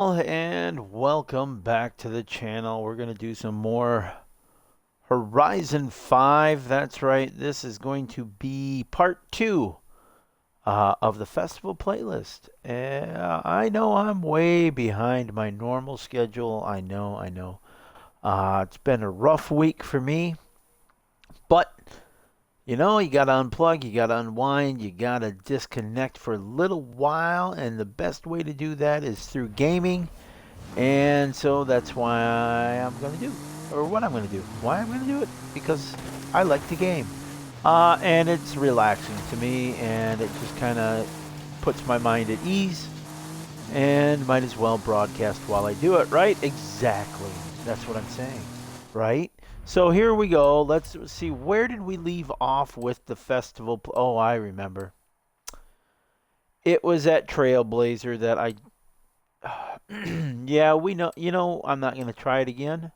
And welcome back to the channel. We're going to do some more Horizon 5. That's right. This is going to be part 2 of the festival playlist. I know I'm way behind my normal schedule. I know. It's been a rough week for me. But, you got to unplug, you got to unwind, you got to disconnect for a little while. And the best way to do that is through gaming. And so that's why I'm going to do, or what I'm going to do. Why I'm going to do it? Because I like the game. And it's relaxing to me, and it just kind of puts my mind at ease. And might as well broadcast while I do it, right? Exactly. That's what I'm saying, right? So here we go. Let's see, where did we leave off with the festival? Oh, I remember. It was at Trailblazer that I yeah, we know. I'm not going to try it again.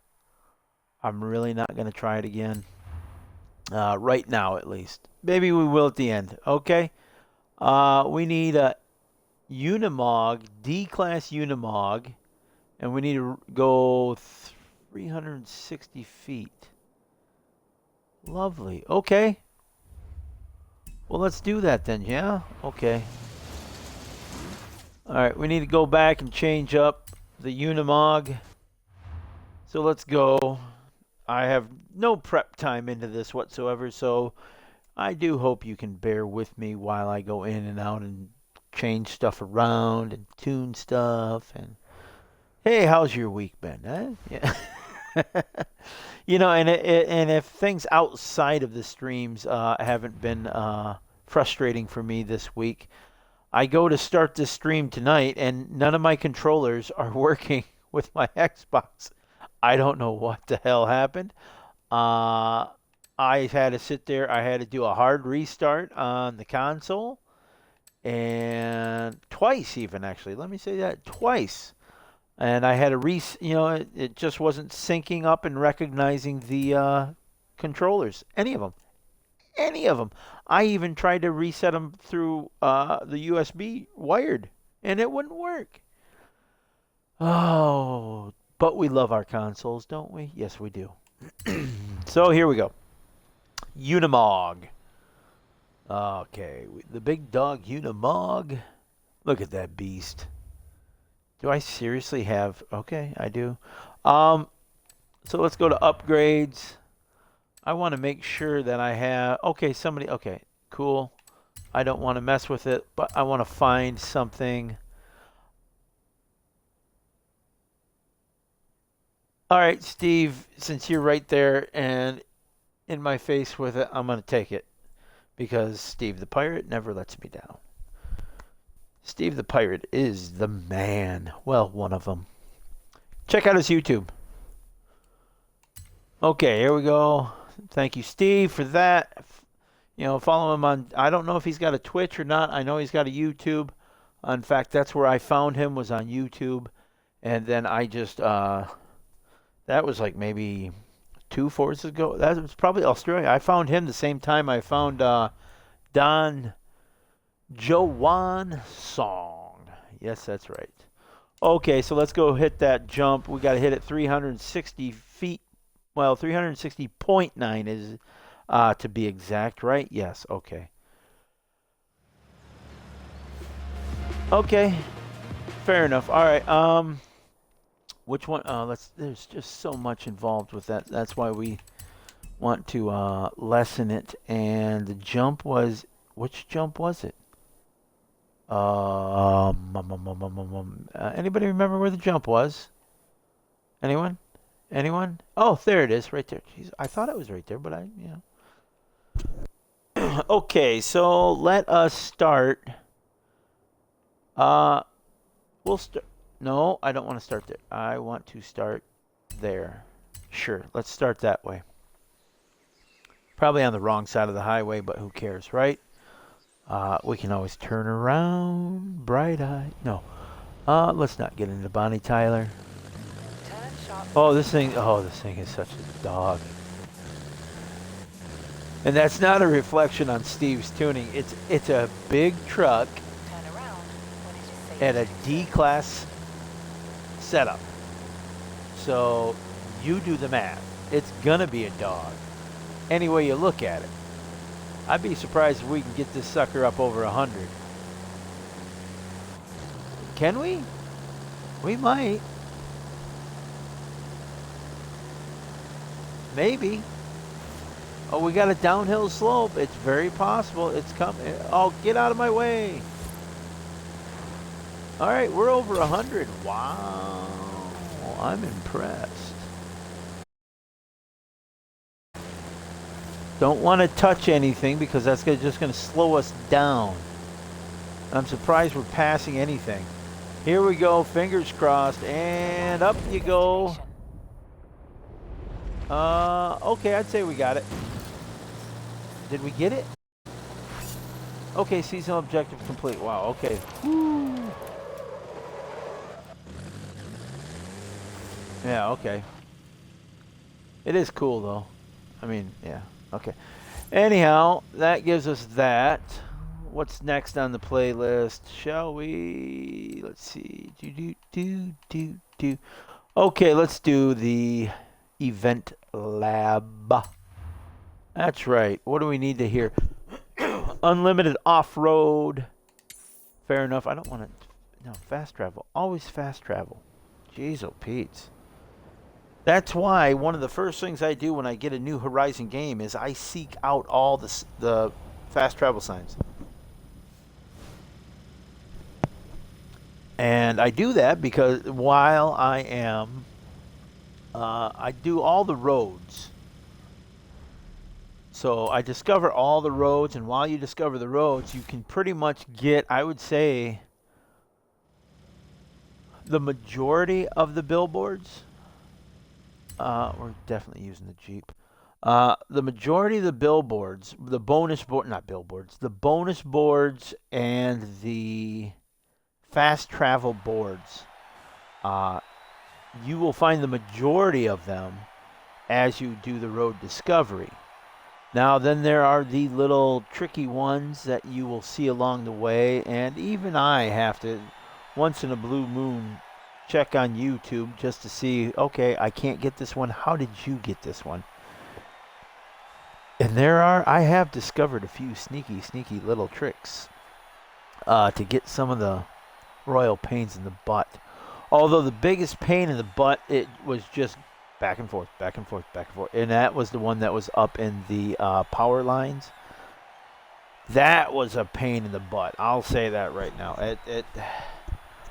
I'm really not going to try it again. Right now, at least. Maybe we will at the end. Okay. We need a Unimog, D-Class Unimog, and we need to go 360 feet. Lovely. Okay. Well, let's do that then, yeah? Okay. Alright, we need to go back and change up the Unimog. So let's go. I have no prep time into this whatsoever, so I do hope you can bear with me while I go in and out and change stuff around and tune stuff. And hey, how's your week been? Huh? Yeah. And if things outside of the streams haven't been frustrating for me this week, I go to start this stream tonight, and none of my controllers are working with my Xbox. I don't know what the hell happened. I had to sit there. I had to do a hard restart on the console, and twice even, actually. Let me say that, twice. And I had to it just wasn't syncing up and recognizing the controllers. Any of them. I even tried to reset them through the USB wired, and it wouldn't work. Oh, but we love our consoles, don't we? Yes, we do. So here we go. Unimog. Okay, the big dog Unimog. Look at that beast. Do I seriously have... Okay, I do. So let's go to upgrades. I want to make sure that I have... Okay, cool. I don't want to mess with it, but I want to find something. All right, Steve, since you're right there and in my face with it, I'm going to take it. Because Steve the Pirate never lets me down. Steve the Pirate is the man. Well, one of them. Check out his YouTube. Okay, here we go. Thank you, Steve, for that. Follow him on... I don't know if he's got a Twitch or not. I know he's got a YouTube. In fact, that's where I found him, was on YouTube. And then I just... that was like maybe 2 forces ago. That was probably Australia. I found him the same time I found Don Joan Song. Yes, that's right. Okay, so let's go hit that jump. We got to hit it 360 feet. Well, 360.9 is to be exact, right? Yes, okay. Okay, fair enough. All right, which one? There's just so much involved with that. That's why we want to lessen it. And the jump was... Which jump was it? Anybody remember where the jump was? Anyone? Oh, there it is, right there. Jeez, I thought it was right there, but Okay, so let us start. We'll start. No, I don't want to start there. I want to start there. Sure, let's start that way. Probably on the wrong side of the highway, but who cares, right? We can always turn around. Bright eye. No. Let's not get into Bonnie Tyler. This thing is such a dog. And that's not a reflection on Steve's tuning. It's a big truck at a D-Class setup. So you do the math. It's gonna be a dog. Any way you look at it. I'd be surprised if we can get this sucker up over 100. Can we? We might. Maybe. Oh, we got a downhill slope. It's very possible. It's coming. Oh, get out of my way. All right, we're over 100. Wow. I'm impressed. Don't want to touch anything because that's just going to slow us down. I'm surprised we're passing anything. Here we go, fingers crossed, and up you go. Okay, I'd say we got it. Did we get it? Okay, seasonal objective complete. Wow, okay. Woo. Yeah, okay. It is cool though. I mean, yeah, okay. Anyhow, that gives us that. What's next on the playlist? Shall we? Let's see. Okay, let's do the event lab. That's right. What do we need to hear? Unlimited off-road. Fair enough. I don't want to... No, fast travel. Always fast travel. Jeez, oh Pete's. That's why one of the first things I do when I get a new Horizon game is I seek out all the fast travel signs. And I do that because while I am... I do all the roads. So I discover all the roads, and while you discover the roads, you can pretty much get, I would say, the majority of the billboards. We're definitely using the Jeep. The majority of the billboards, the bonus board, not billboards, the bonus boards and the fast travel boards, you will find the majority of them as you do the road discovery. Now then there are the little tricky ones that you will see along the way, and even I have to, once in a blue moon, check on YouTube just to see, okay, I can't get this one. How did you get this one? And I have discovered a few sneaky little tricks to get some of the royal pains in the butt. Although the biggest pain in the butt, it was just back and forth, back and forth, back and forth. And that was the one that was up in the power lines. That was a pain in the butt. I'll say that right now.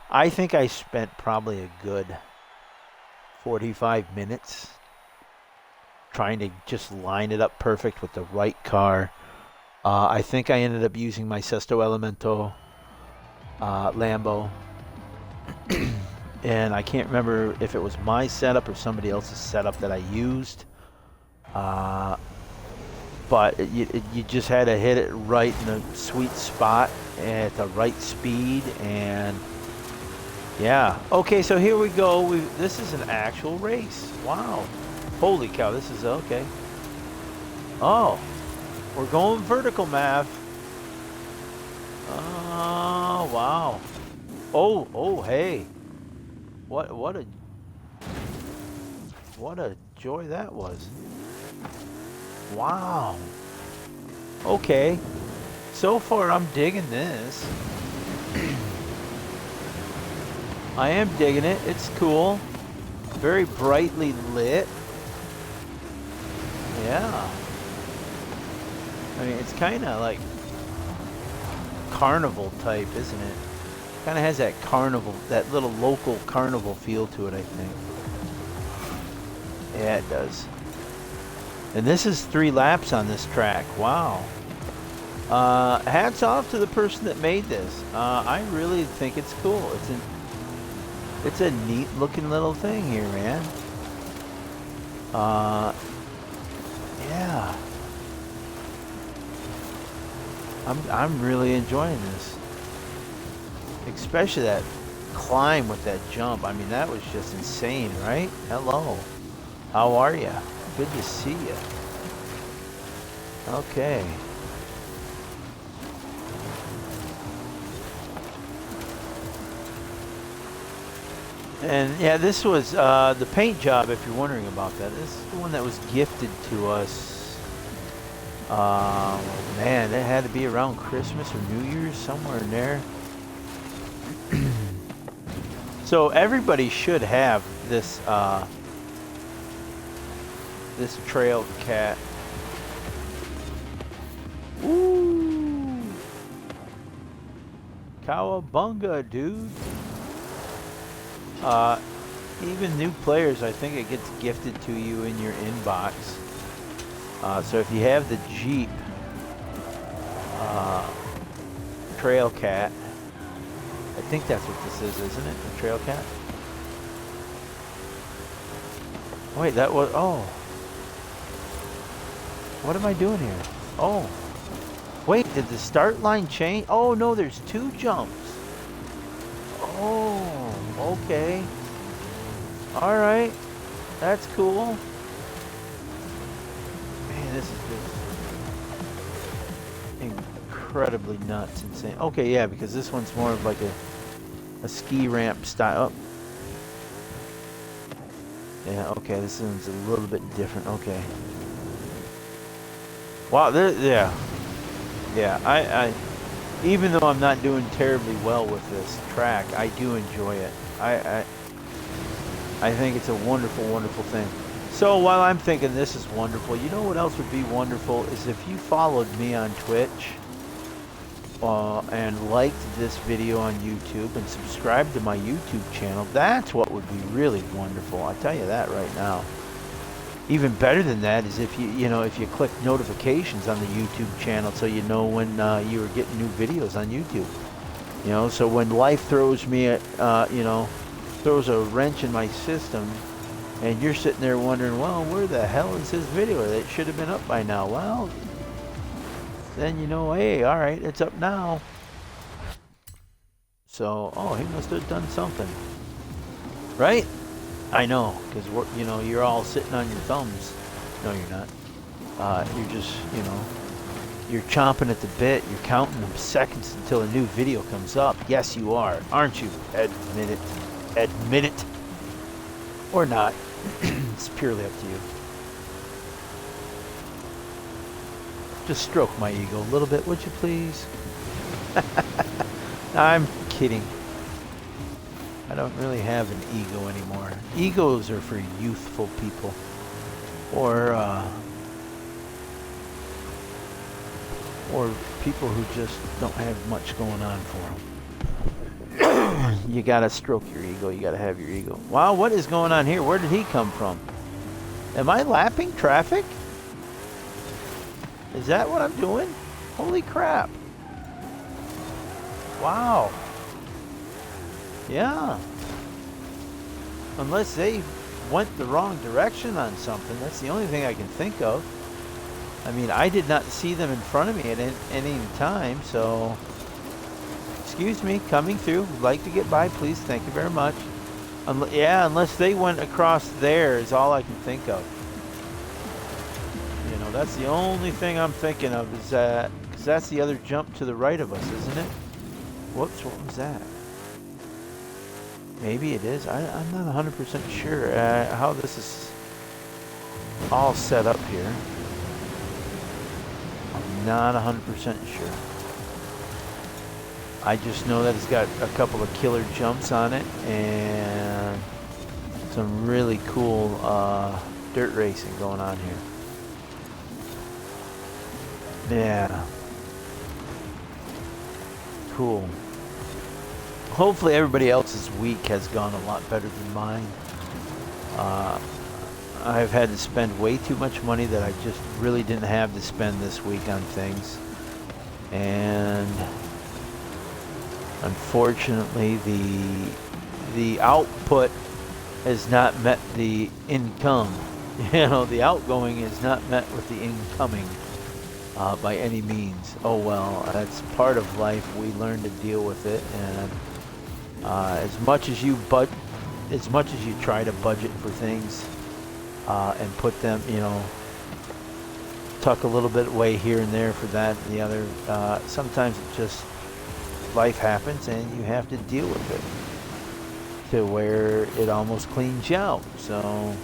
I think I spent probably a good 45 minutes trying to just line it up perfect with the right car. I think I ended up using my Sesto Elemento Lambo. And I can't remember if it was my setup or somebody else's setup that I used. But you just had to hit it right in the sweet spot at the right speed. And yeah. Okay, so here we go. This is an actual race. Wow. Holy cow, this is okay. Oh, we're going vertical, Mav. Oh, wow. Oh, hey. What a joy that was. Wow. Okay. So far I'm digging this. I am digging it. It's cool. Very brightly lit. Yeah. I mean, it's kind of like carnival type, isn't it? Kind of has that carnival, that little local carnival feel to it, I think. Yeah, it does. And this is 3 laps on this track. Wow. Hats off to the person that made this. I really think it's cool. It's a neat looking little thing here, man. Yeah. I'm really enjoying this. Especially that climb with that jump. I mean, that was just insane, right? Hello. How are you? Good to see you. Okay. And yeah, this was the paint job, if you're wondering about that. This is the one that was gifted to us. Man, it had to be around Christmas or New Year's, somewhere in there. So everybody should have this this trail cat. Ooh, cowabunga, dude. Even new players, I think it gets gifted to you in your inbox. So if you have the Jeep Trail Cat, I think that's what this is, isn't it? The Trail Cat? Wait, that was, oh. What am I doing here? Oh. Wait, did the start line change? Oh no, there's two jumps. Oh, okay. Alright. That's cool. Man, this is just incredibly nuts, insane. Okay, yeah, because this one's more of like a ski ramp style. Oh. Yeah, okay, this one's a little bit different. Okay. Wow, yeah. Yeah, I even though I'm not doing terribly well with this track, I do enjoy it. I think it's a wonderful, wonderful thing. So while I'm thinking this is wonderful, you know what else would be wonderful is if you followed me on Twitch and liked this video on YouTube and subscribed to my YouTube channel. That's what would be really wonderful. I'll tell you that right now. Even better than that is if if you click notifications on the YouTube channel so you know when you are getting new videos on YouTube. You know, so when life throws me throws a wrench in my system and you're sitting there wondering, well, where the hell is this video? It should have been up by now. Well, then you know, hey, all right, it's up now. So, oh, he must have done something. Right? I know, because you're all sitting on your thumbs. No, you're not. You're just, you're chomping at the bit. You're counting the seconds until a new video comes up. Yes, you are, aren't you? Admit it. Admit it. Or not. It's purely up to you. Just stroke my ego a little bit, would you please? I'm kidding. I don't really have an ego anymore. Egos are for youthful people, or people who just don't have much going on for them. You gotta stroke your ego. You gotta have your ego. Wow, what is going on here? Where did he come from? Am I lapping traffic? Is that what I'm doing? Holy crap. Wow. Yeah. Unless they went the wrong direction on something. That's the only thing I can think of. I mean, I did not see them in front of me at any time, so... Excuse me, coming through. Would like to get by, please. Thank you very much. Yeah, unless they went across there is all I can think of. You know, that's the only thing I'm thinking of is that... Because that's the other jump to the right of us, isn't it? Whoops, what was that? Maybe it is. I'm not 100% sure how this is all set up here. I'm not 100% sure. I just know that it's got a couple of killer jumps on it and some really cool dirt racing going on here. Yeah. Cool. Hopefully everybody else's week has gone a lot better than mine. I've had to spend way too much money that I just really didn't have to spend this week on things. And unfortunately the output has not met the income. You know, the outgoing is not met with the incoming by any means. Oh well, that's part of life. We learn to deal with it, and as much as you try to budget for things and put them, tuck a little bit away here and there for that and the other, sometimes it just life happens and you have to deal with it. to where it almost cleans you out. So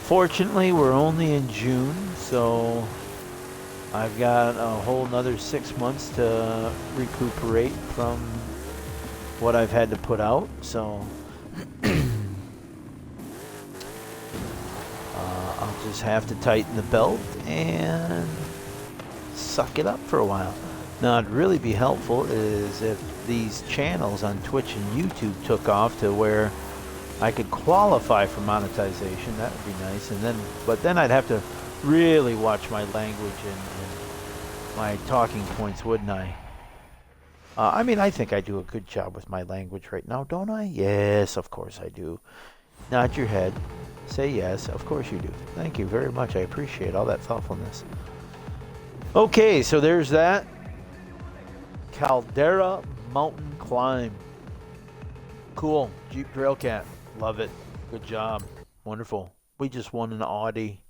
fortunately, we're only in June, so I've got a whole another 6 months to recuperate from what I've had to put out. So I'll just have to tighten the belt and suck it up for a while. Now, it'd really be helpful is if these channels on Twitch and YouTube took off to where I could qualify for monetization. That would be nice. But then I'd have to really watch my language and my talking points, wouldn't I? I mean, I think I do a good job with my language right now, don't I? Yes, of course I do. Nod your head. Say yes. Of course you do. Thank you very much. I appreciate all that thoughtfulness. Okay, so there's that. Caldera Mountain Climb. Cool. Jeep Trailcat. Love it. Good job. Wonderful. We just won an Audi.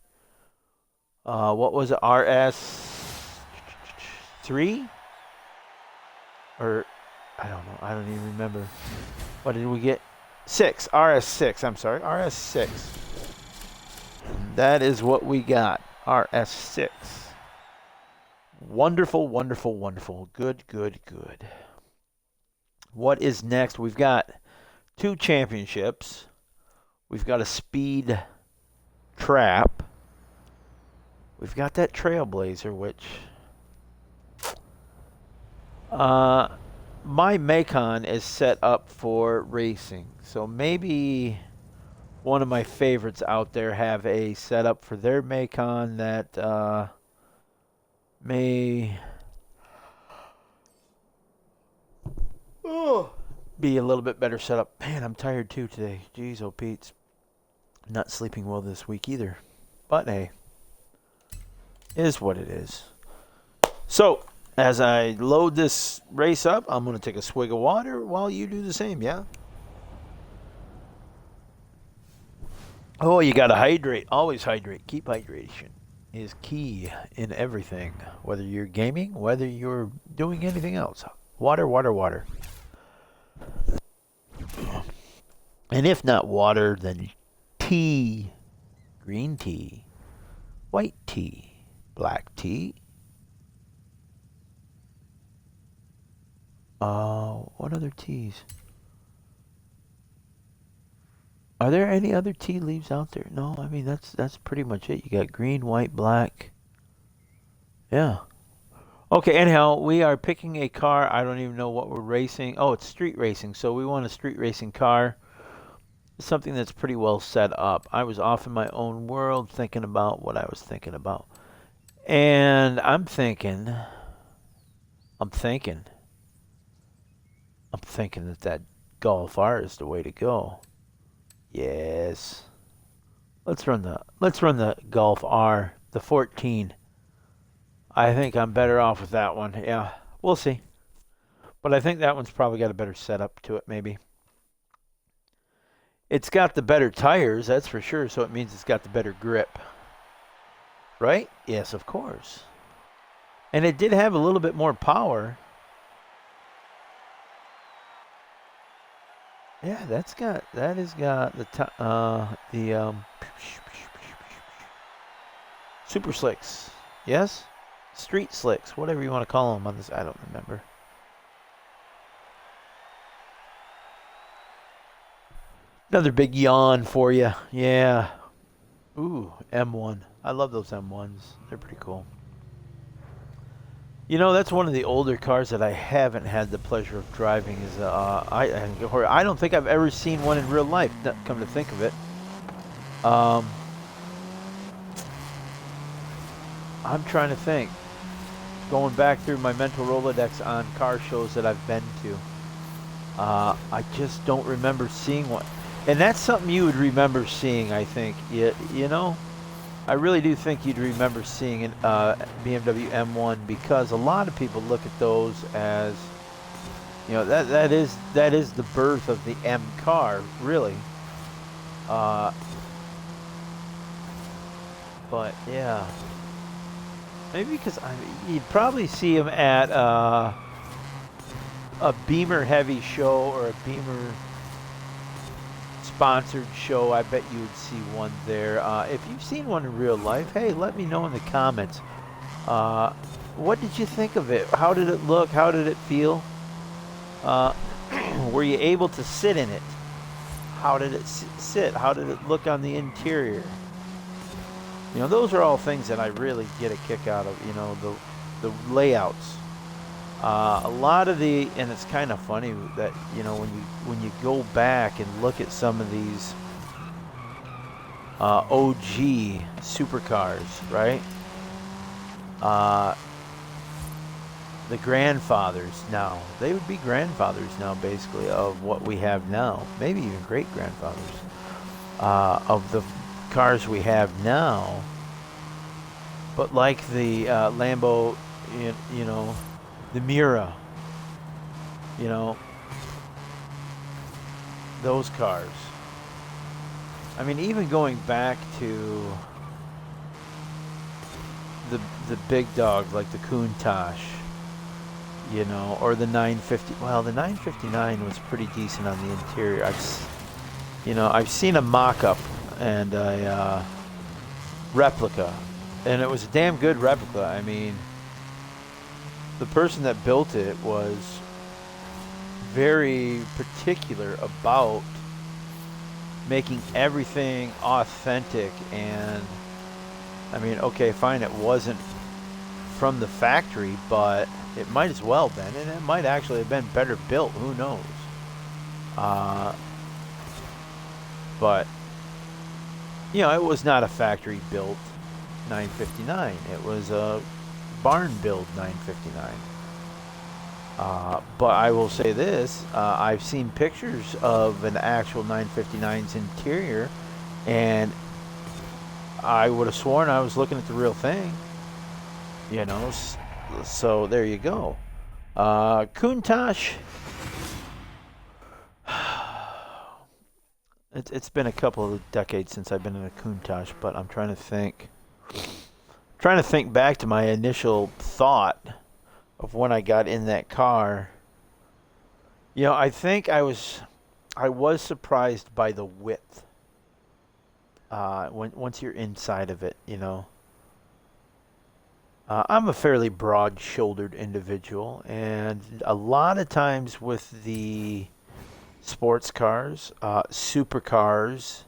What was it? RS3? Or, I don't know. I don't even remember. What did we get? 6. RS6. I'm sorry. RS6. That is what we got. RS6. Wonderful, wonderful, wonderful. Good, good, good. What is next? We've got 2 championships. We've got a speed trap. We've got that Trailblazer, which my Macon is set up for racing. So maybe one of my favorites out there have a setup for their Macon that may be a little bit better setup. Man, I'm tired too today. Jeez, oh Pete's. Not sleeping well this week either. But hey, is what it is. So, as I load this race up, I'm going to take a swig of water while you do the same, yeah? Oh, you got to hydrate. Always hydrate. Keep hydration is key in everything. Whether you're gaming, whether you're doing anything else. Water, water, water. And if not water, then tea. Green tea. White tea. Black tea. What other teas? Are there any other tea leaves out there? No, I mean that's pretty much it. You got green, white, black. Yeah. Okay, anyhow, we are picking a car. I don't even know what we're racing. Oh, it's street racing. So we want a street racing car. Something that's pretty well set up. I was off in my own world thinking about what I was thinking about. And I'm thinking that Golf R is the way to go. Yes. Let's run the Golf R, the 14. I think I'm better off with that one. Yeah, we'll see. But I think that one's probably got a better setup to it, maybe. It's got the better tires, that's for sure, so it means it's got the better grip. Right? Yes, of course. And it did have a little bit more power. Yeah, that has got the super slicks. Yes? Street slicks, whatever you want to call them on this, I don't remember. Another big yawn for you. Yeah. Ooh, M1. I love those M1s. They're pretty cool. You know, that's one of the older cars that I haven't had the pleasure of driving. Is I don't think I've ever seen one in real life. Come to think of it, I'm trying to think. Going back through my mental Rolodex on car shows that I've been to, I just don't remember seeing one. And that's something you would remember seeing, I think. You know, I really do think you'd remember seeing an BMW M1 because a lot of people look at those as, you know, that is the birth of the M car, really. But yeah, maybe because you'd probably see them at a Beamer heavy show or a Beamer sponsored show, I bet you would see one there. If you've seen one in real life, hey, let me know in the comments. What did you think of it? How did it look? How did it feel? Were you able to sit in it? How did it sit? How did it look on the interior? You know, those are all things that I really get a kick out of, you know, the layouts. A lot of and it's kind of funny that, you know, when you go back and look at some of these OG supercars, right? The grandfathers now, they would be grandfathers now, basically, of what we have now. Maybe even great grandfathers of the cars we have now. But like the Lambo, you know, the Miura, you know, those cars. I mean, even going back to the big dogs like the Countach, you know, or the 950. Well, the 959 was pretty decent on the interior. I've seen a mock-up and a replica, and it was a damn good replica. I mean, the person that built it was very particular about making everything authentic. And I mean, okay, fine, it wasn't from the factory, but it might as well have been, and it might actually have been better built. Who knows? But you know, it was not a factory built 959. It was a barn build 959. But I will say this: I've seen pictures of an actual 959's interior, and I would have sworn I was looking at the real thing. You know, so there you go. Countach. It's been a couple of decades since I've been in a Countach, but I'm trying to think. Trying to think back to my initial thought of when I got in that car. You know, I think I was surprised by the width. Once you're inside of it, you know. I'm a fairly broad-shouldered individual, and a lot of times with the sports cars, supercars,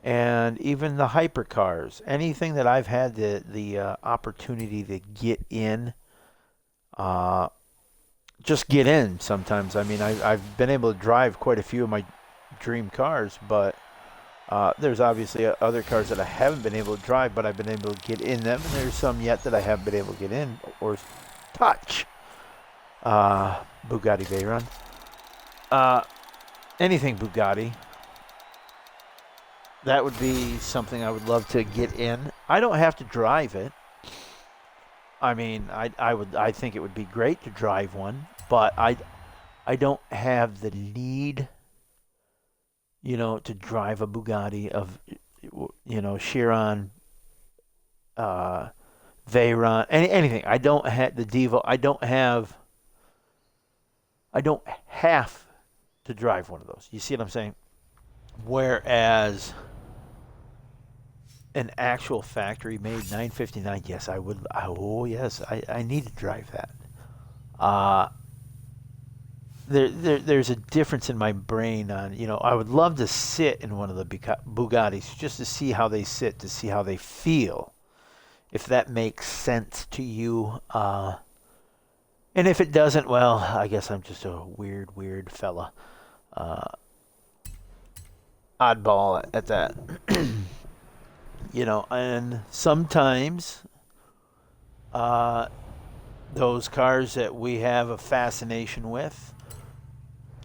and even the hypercars, anything that I've had the opportunity to get in, just get in sometimes. I mean, I've been able to drive quite a few of my dream cars, but there's obviously other cars that I haven't been able to drive, but I've been able to get in them, and there's some yet that I haven't been able to get in or touch. Bugatti Veyron. Anything Bugatti. That would be something I would love to get in. I don't have to drive it. I mean, I think it would be great to drive one, but I don't have the need, you know, to drive a Bugatti of, you know, Chiron, Veyron, anything. I don't have the Devo. I don't have to drive one of those. You see what I'm saying? Whereas an actual factory-made 959, yes, I would. Oh, yes, I need to drive that. There's a difference in my brain on, you know, I would love to sit in one of the Bugattis just to see how they sit, to see how they feel, if that makes sense to you. And if it doesn't, well, I guess I'm just a weird fella. Oddball at that. You know, and sometimes those cars that we have a fascination with,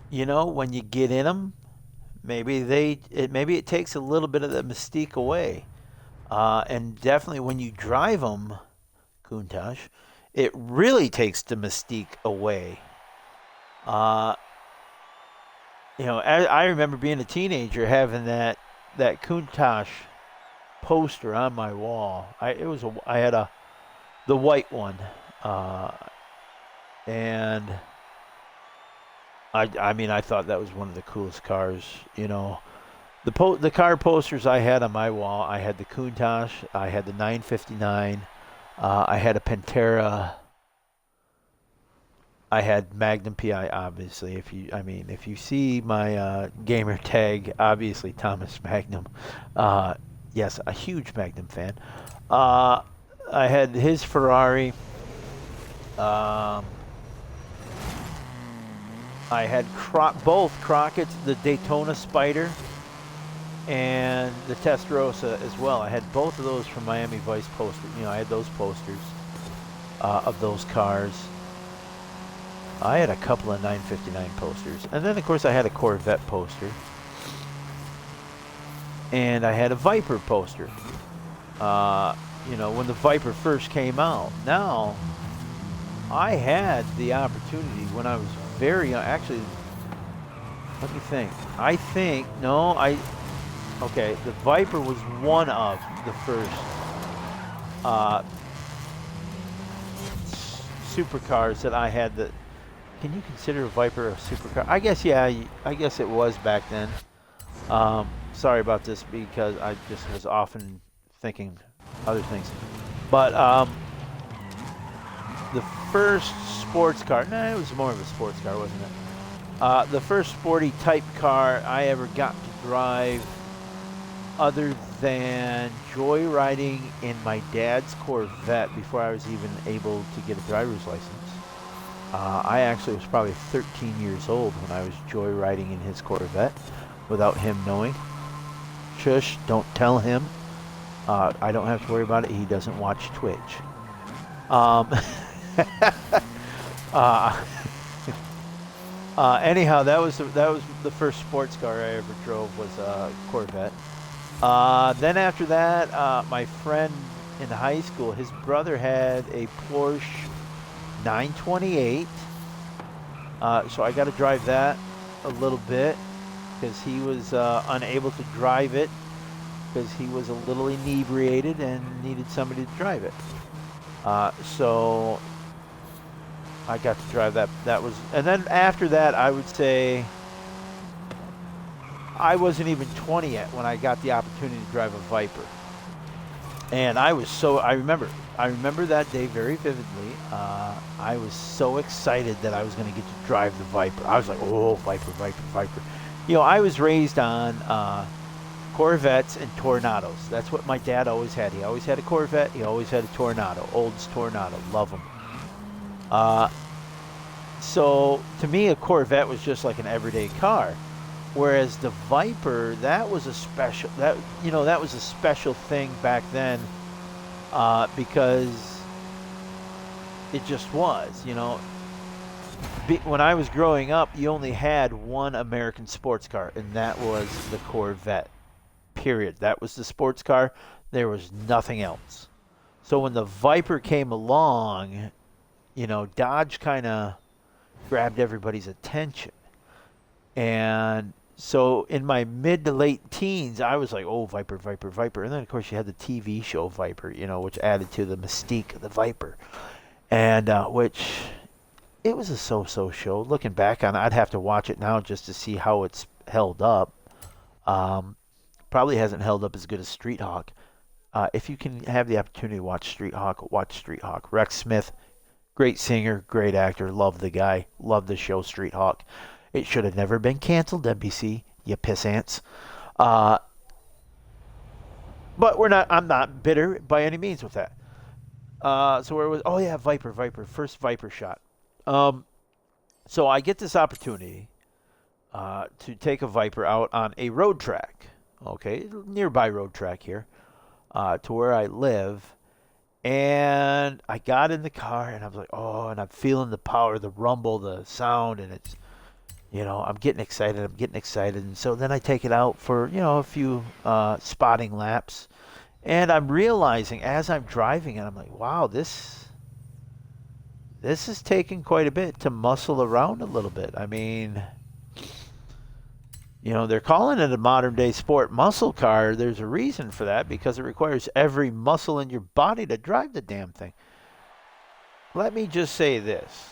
you know, when you get in them, maybe it takes a little bit of the mystique away. And definitely when you drive them, Countach, it really takes the mystique away. You know, I remember being a teenager having that Countach poster on my wall. I had the white one, and I mean, I thought that was one of the coolest cars, you know. The car posters I had on my wall, I had the Countach, I had the 959, I had a Pantera, I had Magnum PI. Obviously, if you see my gamer tag, obviously Thomas Magnum. Yes, a huge Magnum fan. Uh, I had his Ferrari. Um, I had both Crockett's, the Daytona Spider, and the Testarossa as well. I had both of those from Miami Vice posters. I had those posters of those cars. I had a couple of 959 posters. And then, of course, I had a Corvette poster. And I had a Viper poster. When the Viper first came out. Now, I had the opportunity when I was very young. Actually, let me think. Okay, the Viper was one of the first supercars that I had. Can you consider a Viper a supercar? I guess, yeah. I guess it was back then. Sorry about this because I just was often thinking other things. But the first sports car, it was more of a sports car, wasn't it? The first sporty type car I ever got to drive other than joyriding in my dad's Corvette before I was even able to get a driver's license. I actually was probably 13 years old when I was joyriding in his Corvette without him knowing. Shush, don't tell him. I don't have to worry about it. He doesn't watch Twitch. Anyhow, that was the first sports car I ever drove was a Corvette. Then after that, my friend in high school, his brother had a Porsche 928. So I got to drive that a little bit because he was unable to drive it because he was a little inebriated and needed somebody to drive it. So I got to drive that. And then after that, I would say I wasn't even 20 yet when I got the opportunity to drive a Viper. And I remember that day very vividly. I was so excited that I was going to get to drive the Viper. I was like, oh, Viper, Viper, Viper. I was raised on Corvettes and Tornados. That's what my dad always had. He always had a Corvette. He always had a Tornado. Olds Tornado. Love them. So to me, a Corvette was just like an everyday car. Whereas the Viper, that was a special thing back then, because it just was, When I was growing up, you only had one American sports car, and that was the Corvette. Period. That was the sports car. There was nothing else. So when the Viper came along, Dodge kind of grabbed everybody's attention, and so in my mid to late teens, I was like, oh, Viper, Viper, Viper. And then, of course, you had the TV show Viper, which added to the mystique of the Viper. And which, it was a so-so show. Looking back on it, I'd have to watch it now just to see how it's held up. Probably hasn't held up as good as Street Hawk. If you can have the opportunity to watch Street Hawk, watch Street Hawk. Rex Smith, great singer, great actor. Love the guy. Love the show Street Hawk. It should have never been canceled, NBC, you pissants. But I'm not bitter by any means with that. So where was, oh yeah, Viper, first Viper shot. So I get this opportunity to take a Viper out on a road track, okay, nearby road track here, to where I live. And I got in the car and I was like, oh, and I'm feeling the power, the rumble, the sound, and it's, I'm getting excited. And so then I take it out for, a few spotting laps. And I'm realizing as I'm driving it, I'm like, wow, this is taking quite a bit to muscle around a little bit. I mean, they're calling it a modern day sport muscle car. There's a reason for that because it requires every muscle in your body to drive the damn thing. Let me just say this.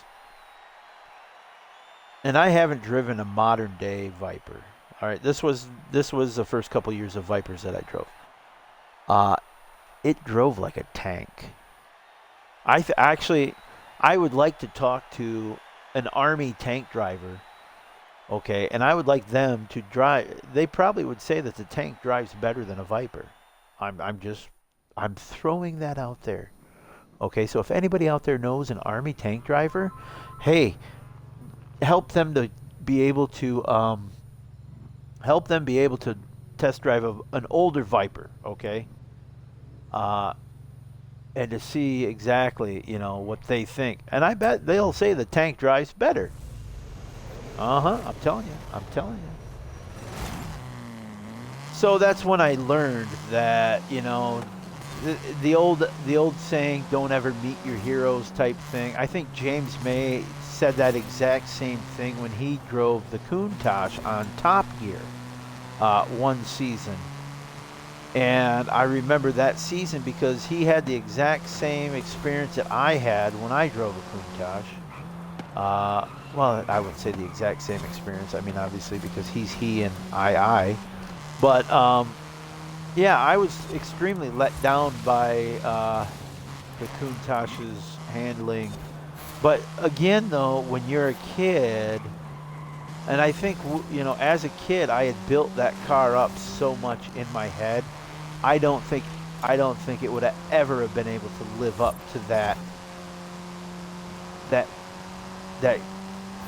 And I haven't driven a modern day Viper. All right, this was the first couple years of Vipers that I drove. It drove like a tank. Actually, I would like to talk to an Army tank driver, okay, and I would like them to drive. They probably would say that the tank drives better than a Viper. I'm throwing that out there. Okay, so if anybody out there knows an Army tank driver, hey, help them to be able to test drive an older Viper, okay? And to see exactly, what they think. And I bet they'll say the tank drives better. I'm telling you. So that's when I learned that, the old saying, don't ever meet your heroes type thing. I think James May said that exact same thing when he drove the Countach on Top Gear one season. And I remember that season because he had the exact same experience that I had when I drove a Countach. Well, I wouldn't say the exact same experience. I mean, obviously, because he's he and I. But, yeah, I was extremely let down by the Countach's handling. But, again, though, when you're a kid, and I think, as a kid, I had built that car up so much in my head, I don't think it would have ever have been able to live up to that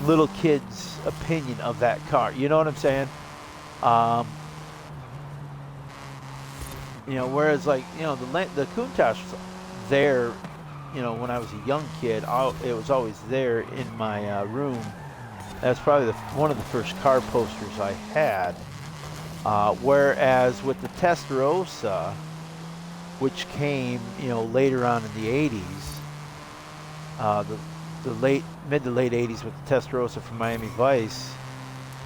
little kid's opinion of that car. You know what I'm saying? Whereas like, the Countach was there, when I was a young kid, it was always there in my room. That's probably one of the first car posters I had. Whereas with the Testarossa, which came, later on in the 80s, the mid to late 80s with the Testarossa from Miami Vice,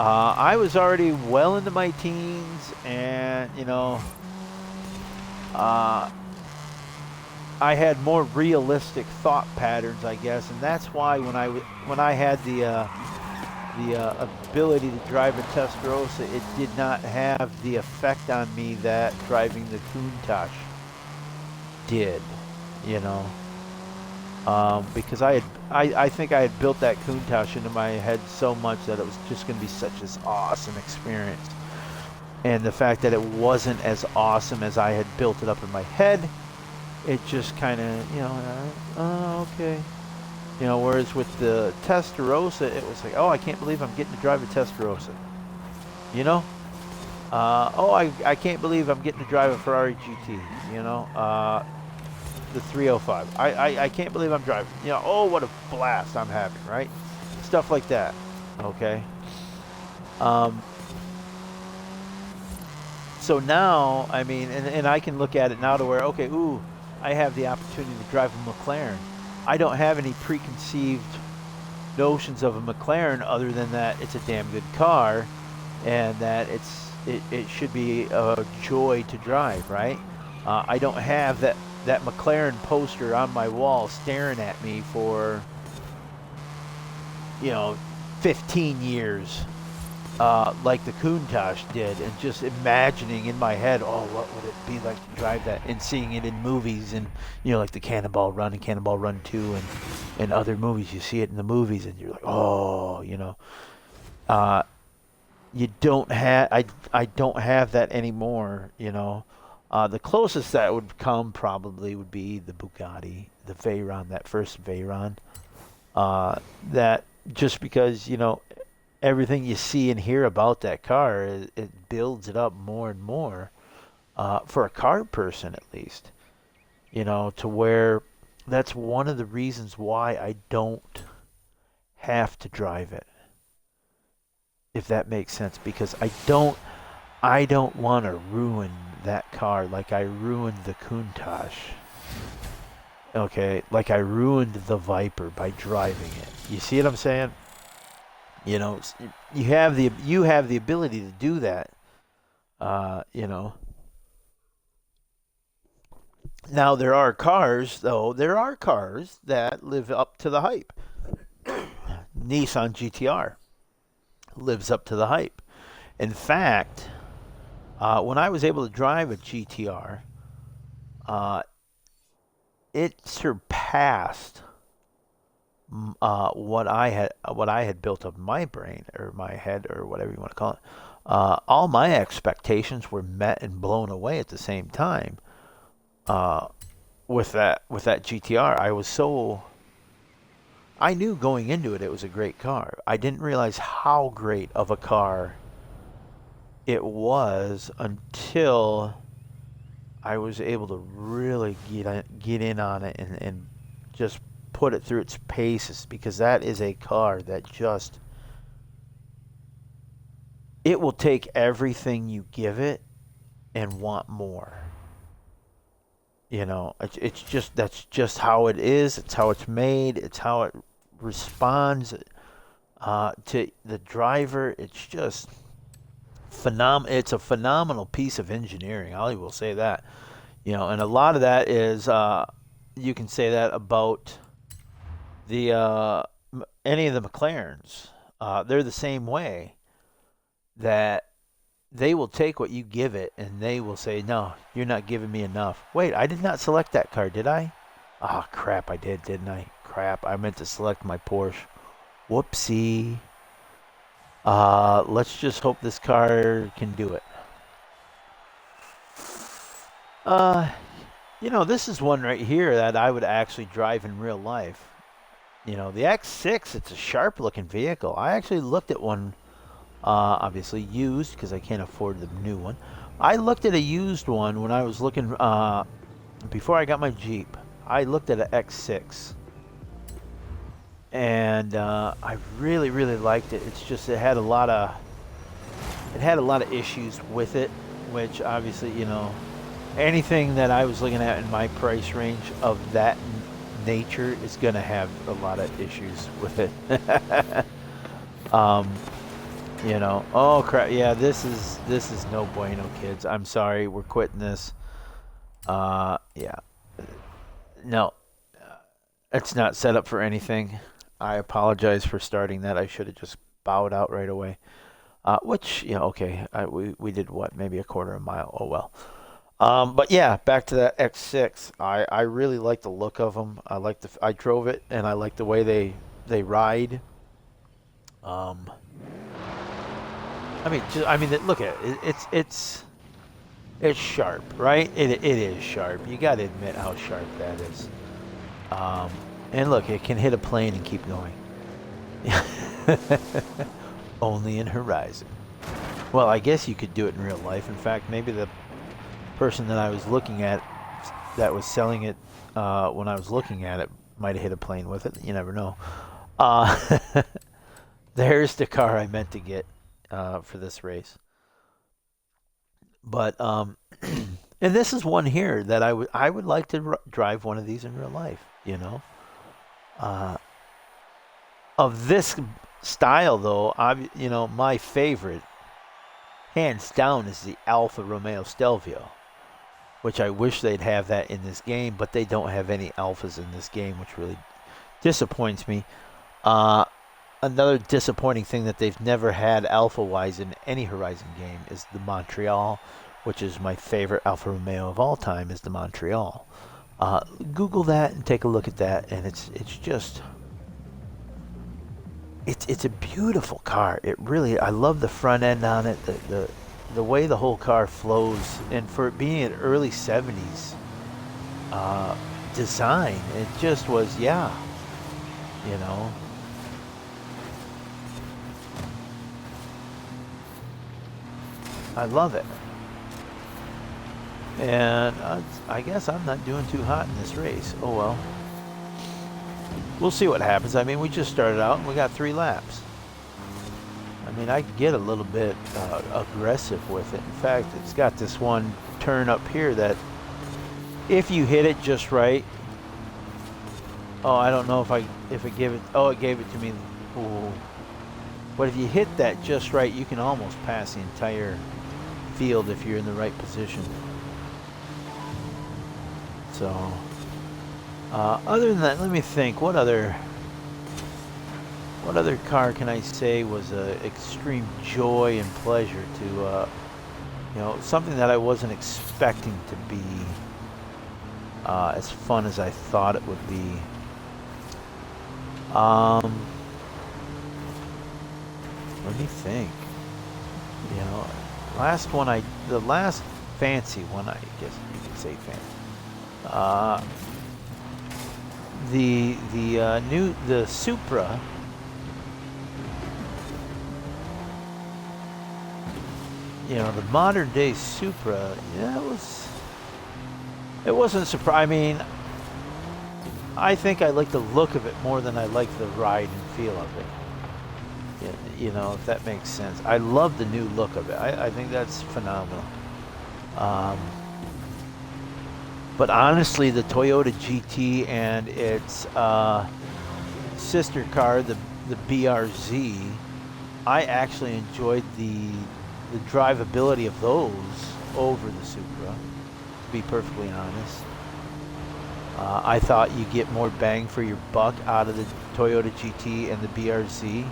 I was already well into my teens, and I had more realistic thought patterns, I guess, and that's why when I had the ability to drive a Testarossa, it did not have the effect on me that driving the Countach did, because I think I had built that Countach into my head so much that it was just going to be such this awesome experience, and the fact that it wasn't as awesome as I had built it up in my head, it just kind of, okay. Whereas with the Testarossa, it was like, oh, I can't believe I'm getting to drive a Testarossa. I can't believe I'm getting to drive a Ferrari GT. The 305. I can't believe I'm driving. Oh, what a blast I'm having, right? Stuff like that. Okay. So now, I mean, and I can look at it now to where, okay, I have the opportunity to drive a McLaren. I don't have any preconceived notions of a McLaren other than that it's a damn good car and that it should be a joy to drive, right? I don't have that McLaren poster on my wall staring at me for 15 years like the Countach did, and just imagining in my head, what would it be like to drive that, and seeing it in movies, and like the Cannonball Run and Cannonball Run 2 and other movies. You see it in the movies and you're like, you don't have I don't have that anymore. The closest that would come probably would be the Bugatti, the Veyron, that first Veyron, that just because everything you see and hear about that car, it builds it up more and more, for a car person at least, to where that's one of the reasons why I don't have to drive it, if that makes sense, because I don't want to ruin that car like I ruined the Countach. Okay, like I ruined the Viper by driving it. You see what I'm saying? You have the ability to do that. Now there are cars that live up to the hype. Nissan GTR lives up to the hype. In fact, when I was able to drive a GTR, it surpassed what I had built up in my brain or my head or whatever you want to call it. All my expectations were met and blown away at the same time. With that GTR, I knew going into it was a great car. I didn't realize how great of a car it was until I was able to really get in on it and just put it through its paces, because that is a car that just, it will take everything you give it and want more. You know, it's just, that's just how it is. It's how it's made. It's how it responds to the driver. It's just phenomenal. It's a phenomenal piece of engineering. I will say that. You know, and a lot of that is you can say that about the any of the McLarens. They're the same way, that they will take what you give it and they will say, no, you're not giving me enough. Wait, I did not select that car, did I? Ah, oh, crap, I did, didn't I? Crap, I meant to select my Porsche. Whoopsie. Let's just hope this car can do it. You know, this is one right here that I would actually drive in real life. You know, the X6, it's a sharp looking vehicle. I actually looked at one, obviously used, because I can't afford the new one. I looked at a used one when I was looking, before I got my Jeep. I looked at an X6. And I really, really liked it. It's just, it had a lot of issues with it, which obviously, you know, anything that I was looking at in my price range of that nature is going to have a lot of issues with it. You know, oh crap, yeah, this is no bueno, kids. I'm sorry, we're quitting this. Yeah, no, it's not set up for anything. I apologize for starting that. I should have just bowed out right away. Which, yeah, okay, we did what, maybe a quarter of a mile. Oh well. But yeah, back to that X6. I really like the look of them. I drove it and I like the way they ride. I mean, look at it. It's sharp, right? It is sharp. You got to admit how sharp that is. And look, it can hit a plane and keep going. Only in Horizon. Well, I guess you could do it in real life. In fact, maybe the person that I was looking at that was selling it when I was looking at it might have hit a plane with it. You never know. There's the car I meant to get for this race. But and this is one here that I would like to drive one of these in real life. You know, of this style though, you know, my favorite, hands down, is the Alfa Romeo Stelvio, which I wish they'd have that in this game, but they don't have any Alphas in this game, which really disappoints me. Another disappointing thing that they've never had Alpha-wise in any Horizon game is the Montreal, which is my favorite Alfa Romeo of all time, is the Montreal. Google that and take a look at that, and it's just, it's a beautiful car. It really, I love the front end on it, the way the whole car flows, and for it being an early 70s design, it just was, yeah, you know. I love it. And I guess I'm not doing too hot in this race. Oh well. We'll see what happens. I mean, we just started out and we got 3 laps. I mean, I get a little bit aggressive with it. In fact, it's got this one turn up here that if you hit it just right. Oh, I don't know if it gave it. Oh, it gave it to me. Ooh. But if you hit that just right, you can almost pass the entire field if you're in the right position. So other than that, let me think, what other What other car can I say was a extreme joy and pleasure to, you know, something that I wasn't expecting to be as fun as I thought it would be. Let me think. You know, the last fancy one, I guess you could say fancy. The Supra. You know, the modern day Supra. Yeah, it wasn't surprising. I mean, I think I like the look of it more than I like the ride and feel of it. You know, if that makes sense. I love the new look of it. I think that's phenomenal. But honestly, the Toyota GT and its sister car, the BRZ, I actually enjoyed the drivability of those over the Supra, to be perfectly honest. I thought you get more bang for your buck out of the Toyota GT and the BRZ.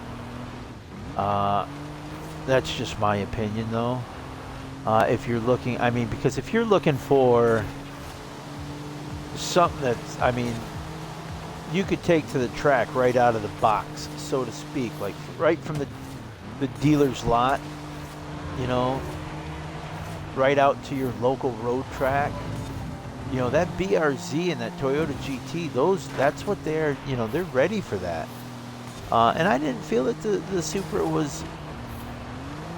That's just my opinion, though. If you're looking, I mean, because if you're looking for something that's, I mean, you could take to the track right out of the box, so to speak, like right from the dealer's lot, you know, right out to your local road track. You know, that BRZ and that Toyota GT, that's what they're, you know, they're ready for that. And I didn't feel that the Supra was,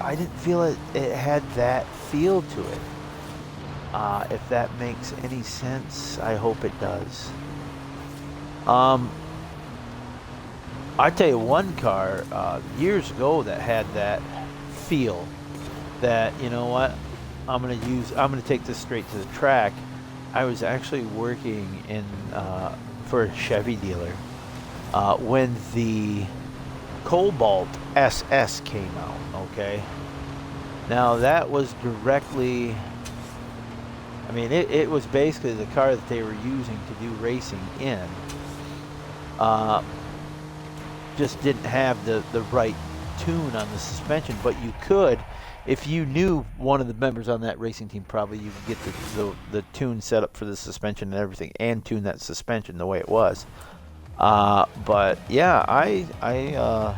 I didn't feel it had that feel to it. If that makes any sense, I hope it does. I tell you one car years ago that had that feel, that, you know what, I'm gonna take this straight to the track. I was actually working in for a Chevy dealer when the Cobalt SS came out. Okay, now that was directly, I mean, it was basically the car that they were using to do racing in. Just didn't have the right tune on the suspension, but you could, if you knew one of the members on that racing team, probably you could get the tune set up for the suspension and everything, and tune that suspension the way it was. But yeah, I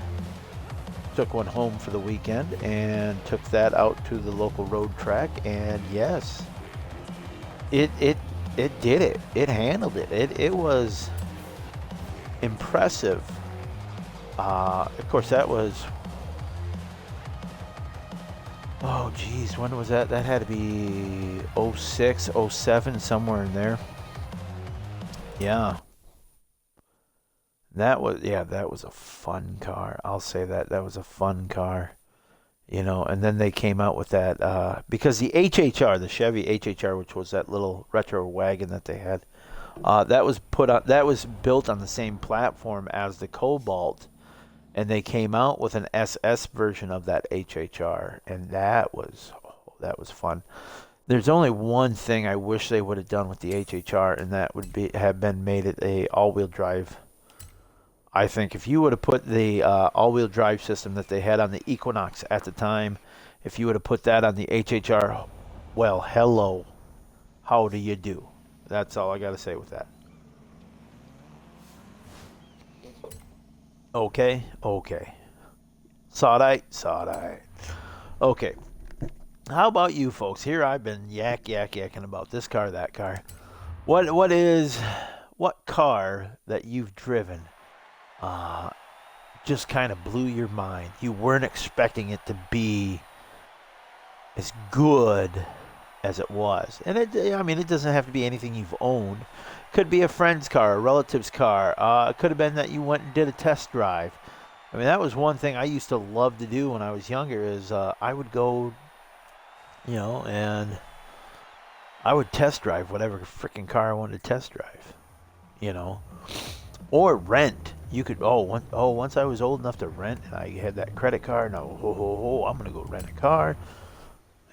took one home for the weekend and took that out to the local road track, and yes, it did it. It handled it. It was impressive. Of course, that was, oh geez, when was that? That had to be 06, 07, somewhere in there. Yeah. That was a fun car. I'll say that. That was a fun car. You know, and then they came out with that, because the HHR, the Chevy HHR, which was that little retro wagon that they had, that was built on the same platform as the Cobalt, and they came out with an SS version of that HHR, and that was fun. There's only one thing I wish they would have done with the HHR, and that would have been made it a all-wheel drive. I think if you would have put the all-wheel drive system that they had on the Equinox at the time, if you would have put that on the HHR, well, hello, how do you do? That's all I got to say with that. Okay. Sawdite. Okay. How about you folks? Here I've been yakking about this car, that car. What car that you've driven just kind of blew your mind? You weren't expecting it to be as good as it was. And it doesn't have to be anything you've owned. Could be a friend's car, a relative's car. It could have been that you went and did a test drive. I mean, that was one thing I used to love to do when I was younger, is I would go, you know, and I would test drive whatever freaking car I wanted to test drive, you know, or rent. You could, once I was old enough to rent and I had that credit card, I'm going to go rent a car.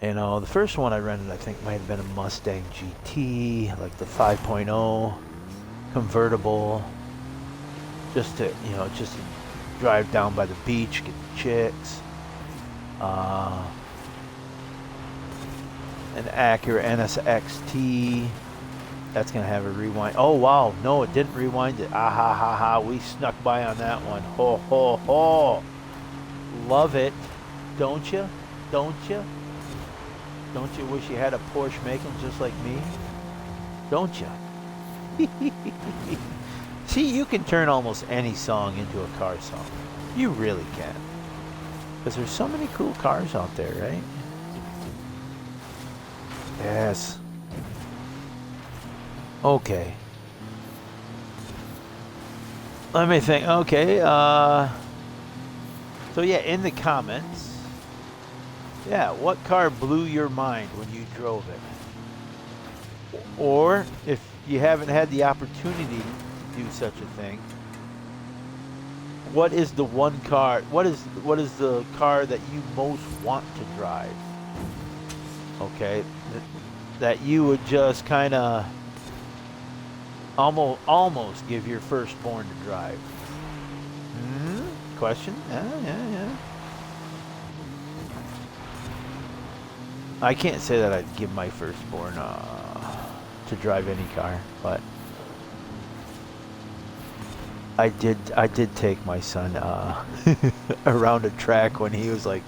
You know, the first one I rented, I think, might have been a Mustang GT, like the 5.0 convertible, just to drive down by the beach, get the chicks. An Acura NSXT. That's going to have a rewind. Oh, wow. No, it didn't rewind it. Ah, ha, ha, ha. We snuck by on that one. Ho, ho, ho. Love it. Don't you? Don't you? Don't you wish you had a Porsche making just like me? Don't you? See, you can turn almost any song into a car song. You really can. Because there's so many cool cars out there, right? Yes. Okay. Let me think. Okay. So yeah, in the comments. Yeah, what car blew your mind when you drove it? Or if you haven't had the opportunity to do such a thing, what is the one car? What is the car that you most want to drive? Okay, that you would just kind of almost give your firstborn to drive. Question? Yeah. I can't say that I'd give my firstborn to drive any car, but I did take my son around a track when he was like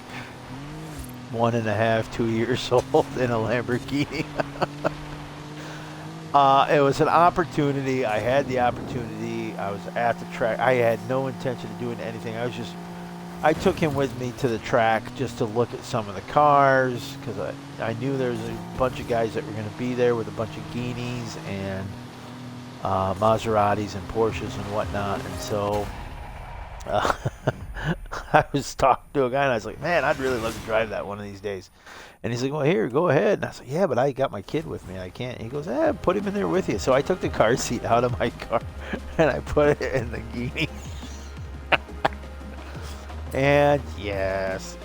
1.5, 2 years old in a Lamborghini. It was an opportunity. I had the opportunity. I was at the track. I had no intention of doing anything. I took him with me to the track just to look at some of the cars because I knew there was a bunch of guys that were going to be there with a bunch of Guineas and Maseratis and Porsches and whatnot. And so I was talking to a guy and I was like, man, I'd really love to drive that one of these days. And he's like, well, here, go ahead. And I was like, yeah, but I got my kid with me. I can't. And he goes, put him in there with you. So I took the car seat out of my car and I put it in the Guinea. And yes,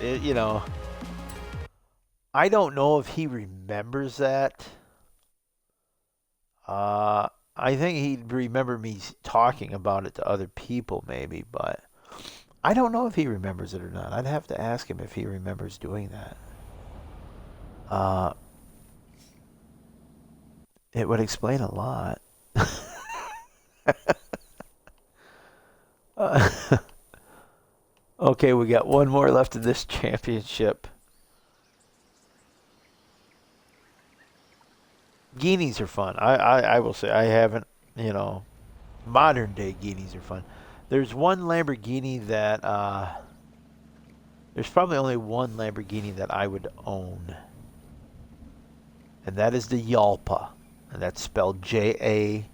I don't know if he remembers that. I think he'd remember me talking about it to other people maybe, but I don't know if he remembers it or not. I'd have to ask him if he remembers doing that. It would explain a lot. Okay, we got one more left of this championship. Guineas are fun. I will say I haven't, modern day Guineas are fun. There's one Lamborghini that, there's probably only one Lamborghini that I would own. And that is the Yalpa. And that's spelled Jalpa.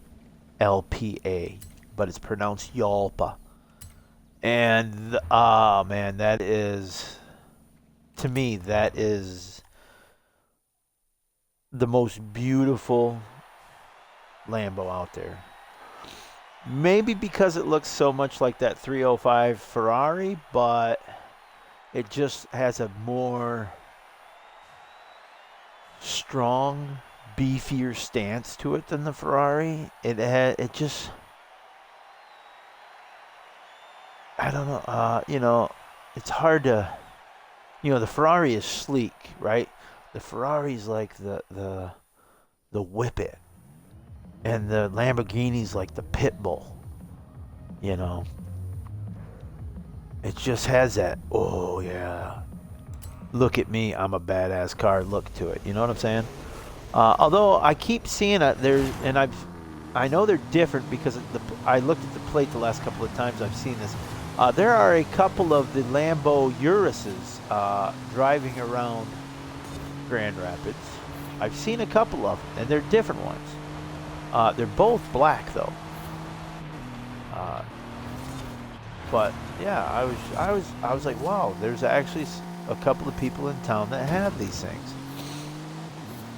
But it's pronounced Yalpa. And, man, that is, to me, that is the most beautiful Lambo out there. Maybe because it looks so much like that 305 Ferrari, but it just has a more strong, beefier stance to it than the Ferrari. It just, I don't know, it's hard to, the Ferrari is sleek, right? The Ferrari's like the whippet. And the Lamborghini's like the pit bull. It just has that, oh yeah, look at me, I'm a badass car look to it. You know what I'm saying? Although I keep seeing it there, and I know they're different because I looked at the plate the last couple of times I've seen this. There are a couple of the Lambo Uruses driving around Grand Rapids. I've seen a couple of them, and they're different ones. They're both black though. But yeah, I was like, wow, there's actually a couple of people in town that have these things.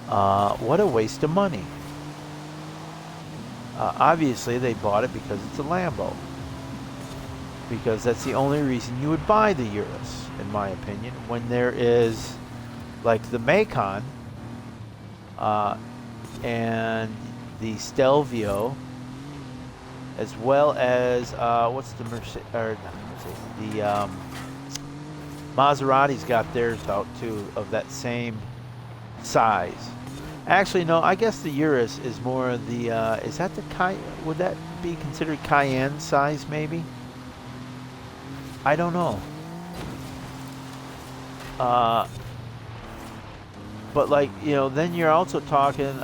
What a waste of money. Obviously, they bought it because it's a Lambo. Because that's the only reason you would buy the Urus, in my opinion. When there is, like the Macon, and the Stelvio, as well as what's the The Maserati's got theirs out too, of that same size. Actually, no. I guess the Urus is more the. Is that the Would that be considered Cayenne size? Maybe. I don't know. But like then you're also talking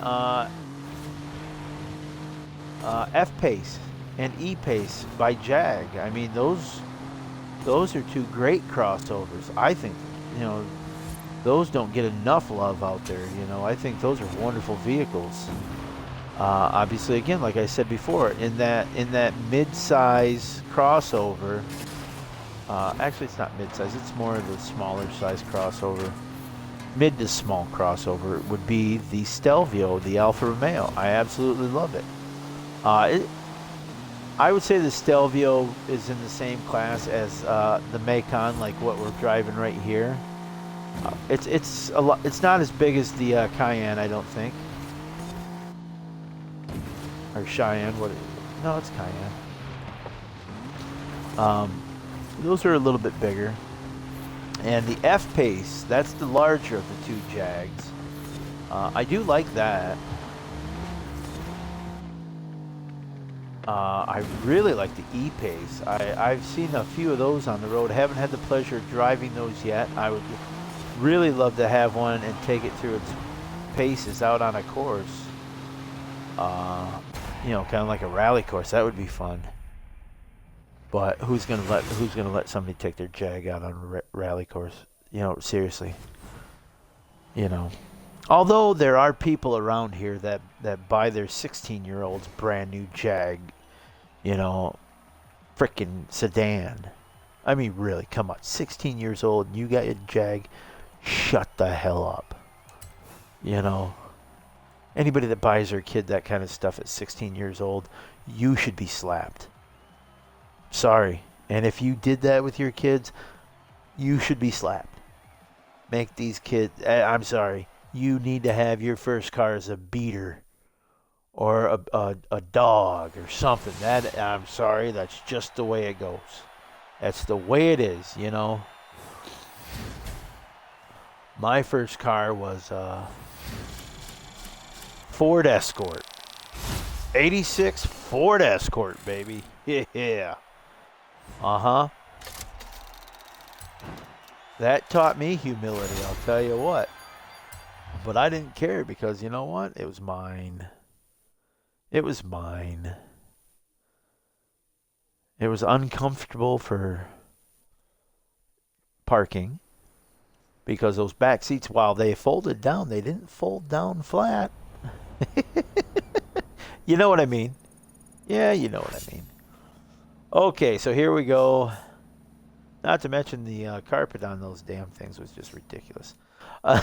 F-Pace and E-Pace by Jag. I mean those are two great crossovers. I think those don't get enough love out there. I think those are wonderful vehicles. Obviously, again, like I said before, in that mid-size crossover. Actually, it's not mid-size. It's more of the smaller size crossover. Mid to small crossover would be the Stelvio, the Alfa Romeo. I absolutely love it. I would say the Stelvio is in the same class as the Macon, like what we're driving right here. It's a lot. It's not as big as the Cayenne, I don't think, or Cheyenne. No, it's Cayenne. Those are a little bit bigger. And the F-Pace, that's the larger of the two Jags. I do like that. I really like the E-Pace. I've seen a few of those on the road. Haven't had the pleasure of driving those yet. I would really love to have one and take it through its paces out on a course. Kind of like a rally course. That would be fun. But who's gonna let somebody take their Jag out on a rally course? Seriously. Although there are people around here that buy their 16-year-olds brand new Jag, frickin' sedan. I mean, really, come on, 16 years old and you got your Jag, shut the hell up. Anybody that buys their kid that kind of stuff at 16 years old, you should be slapped. Sorry. And if you did that with your kids, you should be slapped. Make these kids... I'm sorry. You need to have your first car as a beater. Or a dog or something. I'm sorry. That's just the way it goes. That's the way it is, My first car was Ford Escort. 86 Ford Escort, baby. Yeah. Uh-huh. That taught me humility, I'll tell you what. But I didn't care because, you know what? It was mine. It was mine. It was uncomfortable for parking because those back seats, while they folded down, they didn't fold down flat. You know what I mean? Yeah, you know what I mean. Okay, so here we go. Not to mention the carpet on those damn things was just ridiculous. All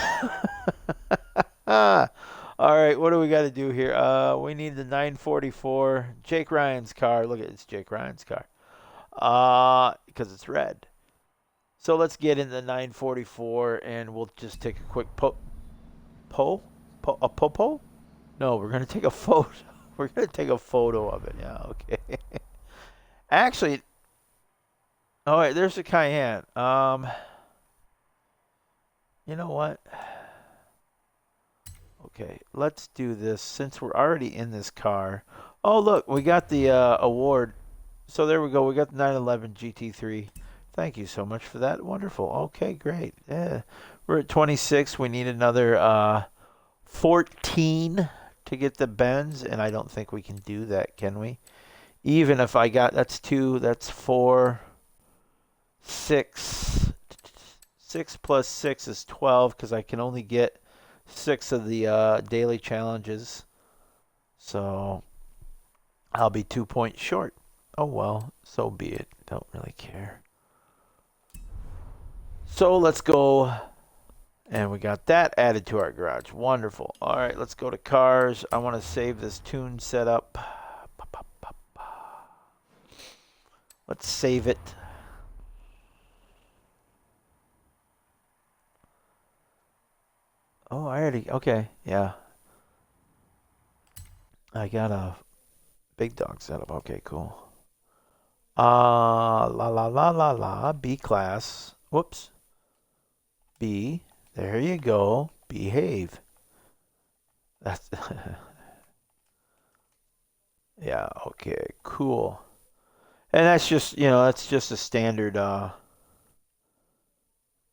right, what do we got to do here? We need the 944. Jake Ryan's car. Look at it, it's Jake Ryan's car. Because it's red. So let's get in the 944 and we'll just take a quick popo? No, we're going to take a photo. We're going to take a photo of it. Yeah, okay. Actually, all right, there's the Cayenne. You know what? Okay, let's do this since we're already in this car. Oh, look, we got the award. So there we go. We got the 911 GT3. Thank you so much for that. Wonderful. Okay, great. Yeah, we're at 26. We need another 14 to get the Benz, and I don't think we can do that, can we? Even if I got, that's 2, that's 4, 6. 6 plus 6 is 12 because I can only get 6 of the daily challenges. So I'll be 2 points short. Oh well, so be it. Don't really care. So let's go. And we got that added to our garage. Wonderful. All right, let's go to cars. I want to save this tune setup. Let's save it. Oh, I already, okay, yeah. I got a big dog setup. Okay, cool. La la la la la. B class. Whoops. B. There you go. Behave. That's yeah, okay, cool. And that's just, that's just a standard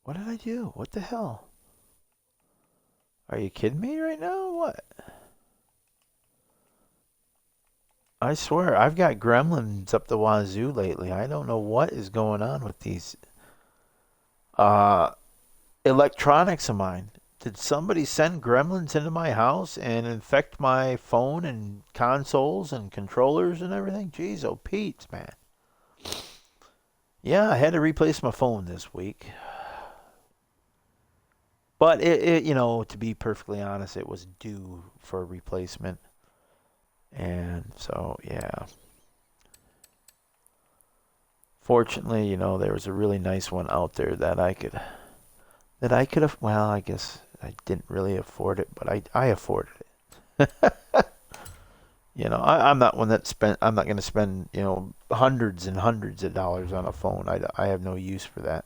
what did I do? What the hell? Are you kidding me right now? What? I swear, I've got gremlins up the wazoo lately. I don't know what is going on with these electronics of mine. Did somebody send gremlins into my house and infect my phone and consoles and controllers and everything? Jeez, oh Pete, man. Yeah, I had to replace my phone this week. But to be perfectly honest, it was due for a replacement. And so, yeah. Fortunately, there was a really nice one out there that I could have, well, I guess I didn't really afford it, but I afforded it. I'm not one I'm not going to spend, hundreds and hundreds of dollars on a phone. I have no use for that.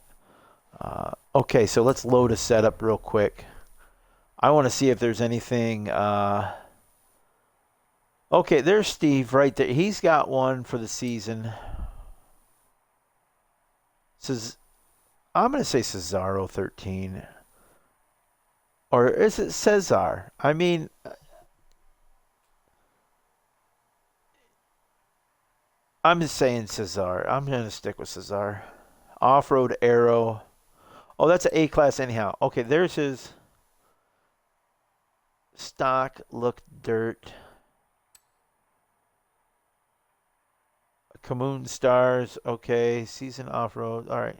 Okay, so let's load a setup real quick. I want to see if there's anything. Okay, there's Steve right there. He's got one for the season. I'm going to say Cesaro 13. Or is it Cesar? I mean, I'm just saying Cesar. I'm going to stick with Cesar. Off-road Aero. Oh, that's an A-class anyhow. Okay, there's his stock look dirt. Camoon Stars. Okay, season off-road. All right.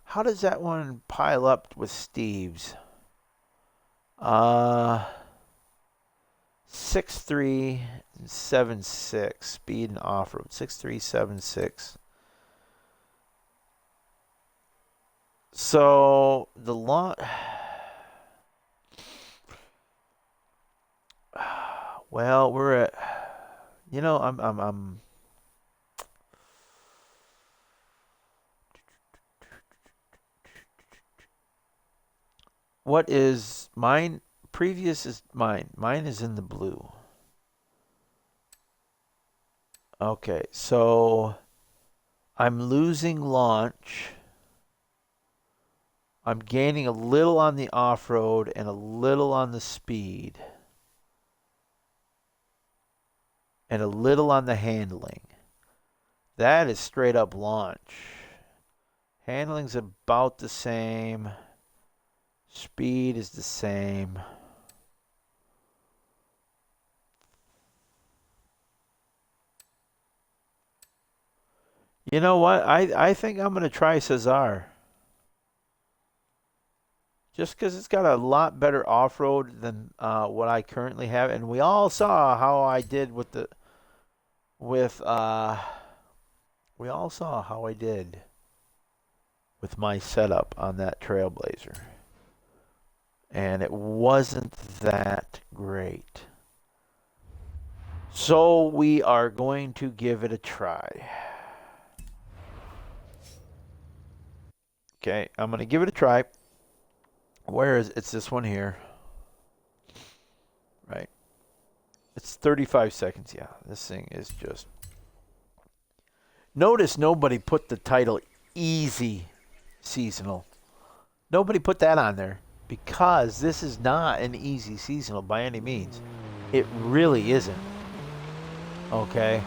How does that one pile up with Steve's? 6376 speed and off-road. 6376. So the lot. Well, we're at. I'm. What is mine? Previous is mine. Mine is in the blue. Okay, so I'm losing launch. I'm gaining a little on the off-road and a little on the speed. And a little on the handling. That is straight up launch. Handling's about the same. Speed is the same. You know what? I think I'm going to try Cesar. Just because it's got a lot better off-road than what I currently have. And we all saw how I did with the... we all saw how I did with my setup on that Trailblazer. And it wasn't that great. So we are going to give it a try. Okay, I'm going to give it a try. Where is it? It's this one here. Right. It's 35 seconds. Yeah, this thing is just... Notice nobody put the title Easy Seasonal. Nobody put that on there because this is not an easy seasonal by any means. It really isn't. Okay.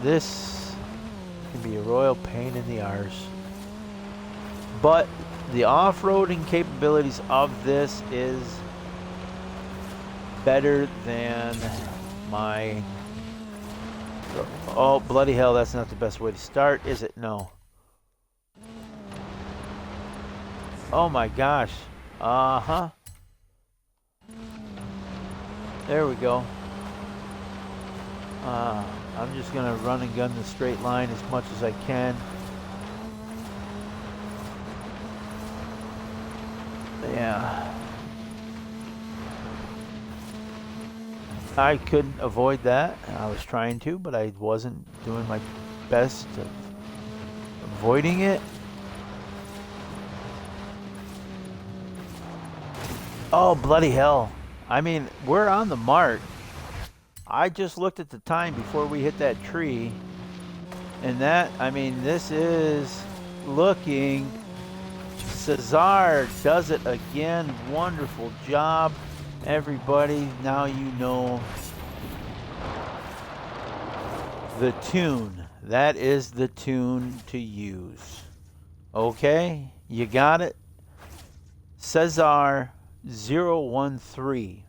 This can be a royal pain in the arse. But the off-roading capabilities of this is better than my... Oh, bloody hell, that's not the best way to start, is it? No. Oh my gosh. Uh-huh. There we go. I'm just going to run and gun the straight line as much as I can. Yeah. I couldn't avoid that. I was trying to, but I wasn't doing my best of avoiding it. Oh, bloody hell. I mean, we're on the mark. I just looked at the time before we hit that tree. And that, I mean, this is looking... Cesar does it again. Wonderful job. Everybody, now you know the tune. That is the tune to use. Okay? You got it? Cesar 013.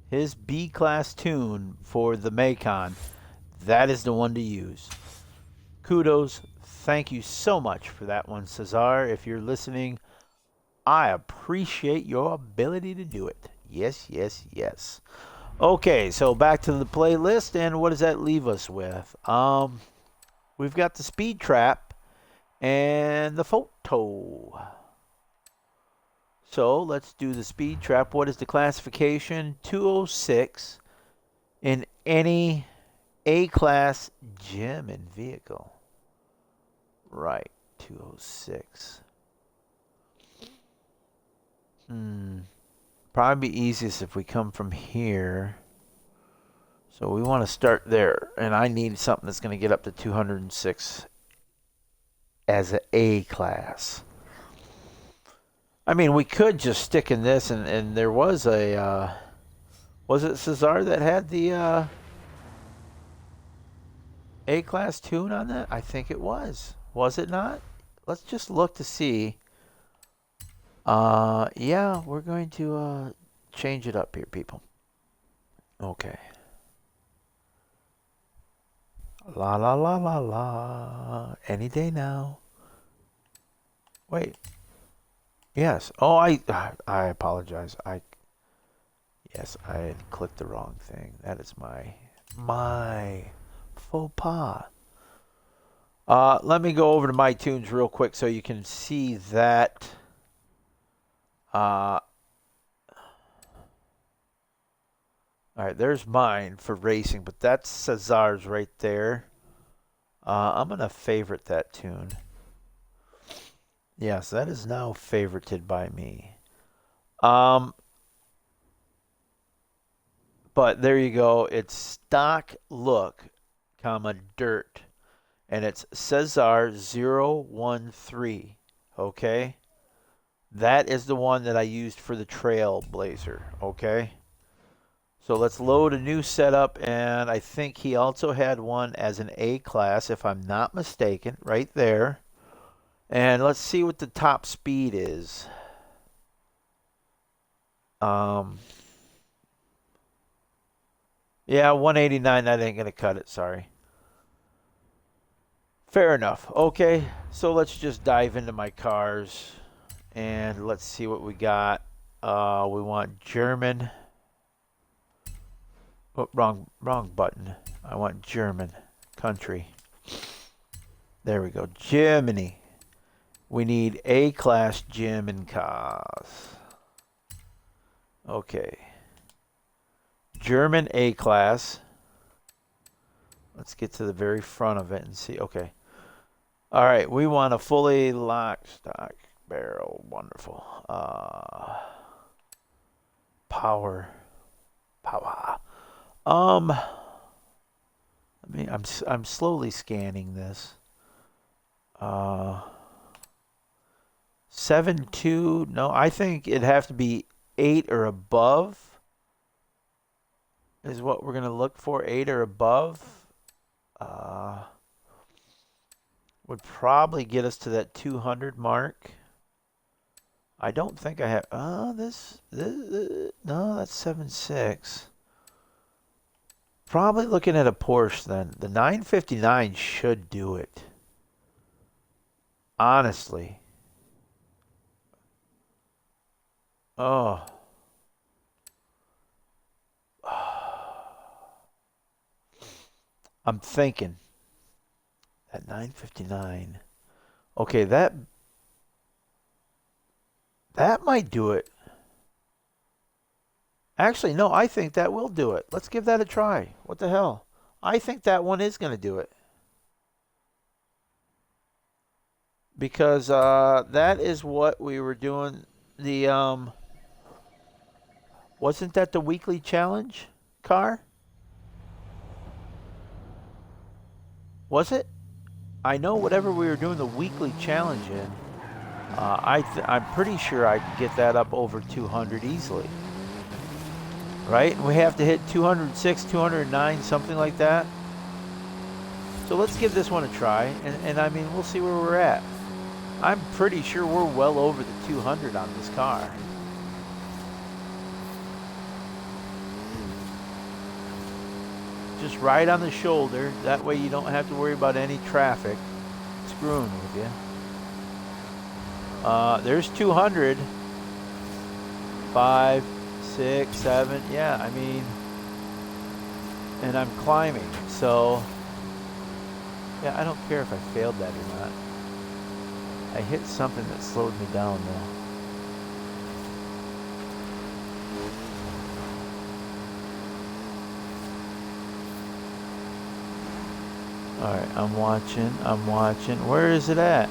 His B-Class tune for the Macon. That is the one to use. Kudos. Thank you so much for that one, Cesar. If you're listening, I appreciate your ability to do it. Yes, yes, yes. Okay, so back to the playlist, and what does that leave us with? We've got the speed trap and the photo. So let's do the speed trap. What is the classification? 206 in any A-class gem and vehicle. Right, 206. Probably be easiest if we come from here. So we want to start there. And I need something that's going to get up to 206 as an A-class. I mean, we could just stick in this, and there was a... was it Cesar that had the A-class tune on that? I think it was. Was it not? Let's just look to see. Yeah, we're going to change it up here, people. Okay. La la la la la. Any day now. Wait. Yes. Oh, I apologize. Yes, I had clicked the wrong thing. That is my faux pas. Let me go over to my tunes real quick so you can see that. All right, there's mine for racing, but that's Cesar's right there. I'm going to favorite that tune. Yes, that is now favorited by me. But there you go. It's stock look, comma, dirt. And it's Cesar 013. Okay? That is the one that I used for the Trailblazer. Okay? So let's load a new setup, and I think he also had one as an A-class, if I'm not mistaken, right there. And let's see what the top speed is. Yeah, 189, that ain't going to cut it, sorry. Fair enough. Okay, so let's just dive into my cars, and let's see what we got. We want German. Oh, wrong button. I want German country. There we go. Germany. We need A-class German cars. Okay. German A-class. Let's get to the very front of it and see. Okay. All right. We want a fully locked stock barrel. Wonderful. Power. I mean, I'm slowly scanning this. 7.2. No, I think it'd have to be 8 or above. Is what we're gonna look for. 8 or above. Would probably get us to that 200 mark. I don't think I have. No, that's 7.6. Probably looking at a Porsche then. The 959 should do it. Honestly. Oh. I'm thinking. At 959. Okay, that might do it. Actually, no, I think that will do it. Let's give that a try. What the hell? I think that one is going to do it. Because that is what we were doing. The wasn't that the weekly challenge car? Was it? I know whatever we were doing the weekly challenge in, I'm pretty sure I could get that up over 200 easily. Right? We have to hit 206, 209, something like that. So let's give this one a try, and I mean, we'll see where we're at. I'm pretty sure we're well over the 200 on this car. Just right on the shoulder. That way you don't have to worry about any traffic screwing with you. There's 200. 5, 6, 7. Yeah, I mean, and I'm climbing. So, yeah, I don't care if I failed that or not. I hit something that slowed me down though. Alright, I'm watching. Where is it at?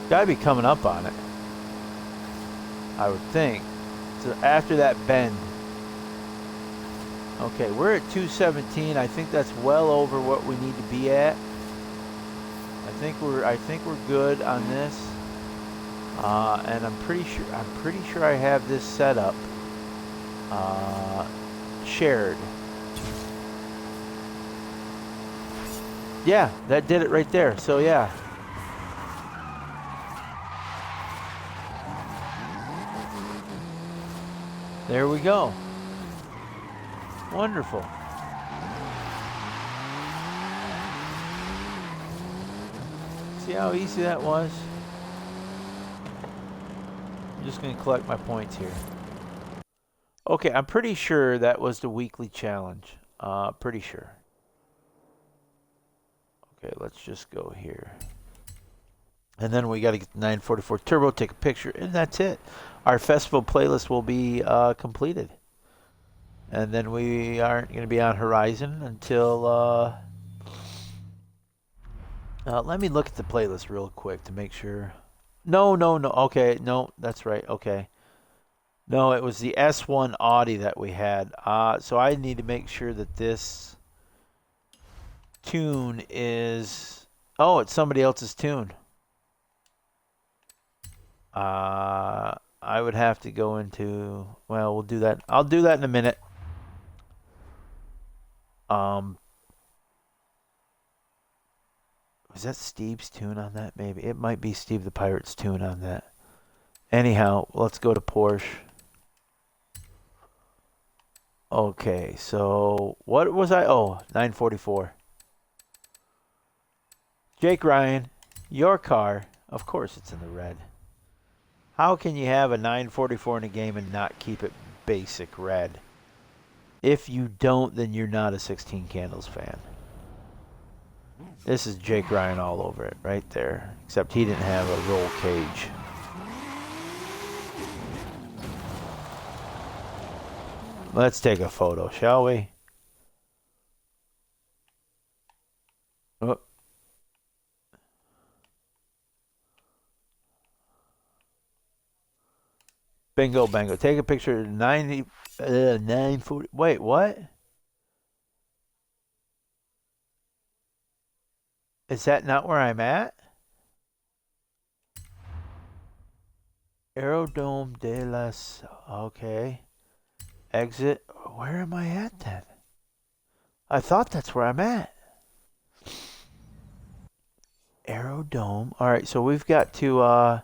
Gotta be coming up on it, I would think. So after that bend. Okay, we're at 217. I think that's well over what we need to be at. I think we're good on this. And I'm pretty sure I have this set up shared. Yeah, that did it right there. So yeah. There we go. Wonderful. See how easy that was? I'm just going to collect my points here. Okay, I'm pretty sure that was the weekly challenge. Pretty sure. Okay, let's just go here. And then we got to get the 944 Turbo, take a picture, and that's it. Our festival playlist will be completed. And then we aren't going to be on Horizon until... let me look at the playlist real quick to make sure. No. Okay, no, that's right. Okay. No, it was the S1 Audi that we had. So I need to make sure that this tune is... Oh, it's somebody else's tune. I would have to go into... Well, we'll do that. I'll do that in a minute. Was that Steve's tune on that? Maybe. It might be Steve the Pirate's tune on that. Anyhow, let's go to Porsche. Okay, so what was I? Oh, 944. Jake Ryan, your car. Of course it's in the red. How can you have a 944 in a game and not keep it basic red? If you don't, then you're not a 16 Candles fan. This is Jake Ryan all over it, right there. Except he didn't have a roll cage. Let's take a photo, shall we? Oh. Bingo, bango. Take a picture of 940. Wait, what? Is that not where I'm at? Aerodrome de las... Okay. Exit. Where am I at then? I thought that's where I'm at. Aerodrome. Alright, so we've got to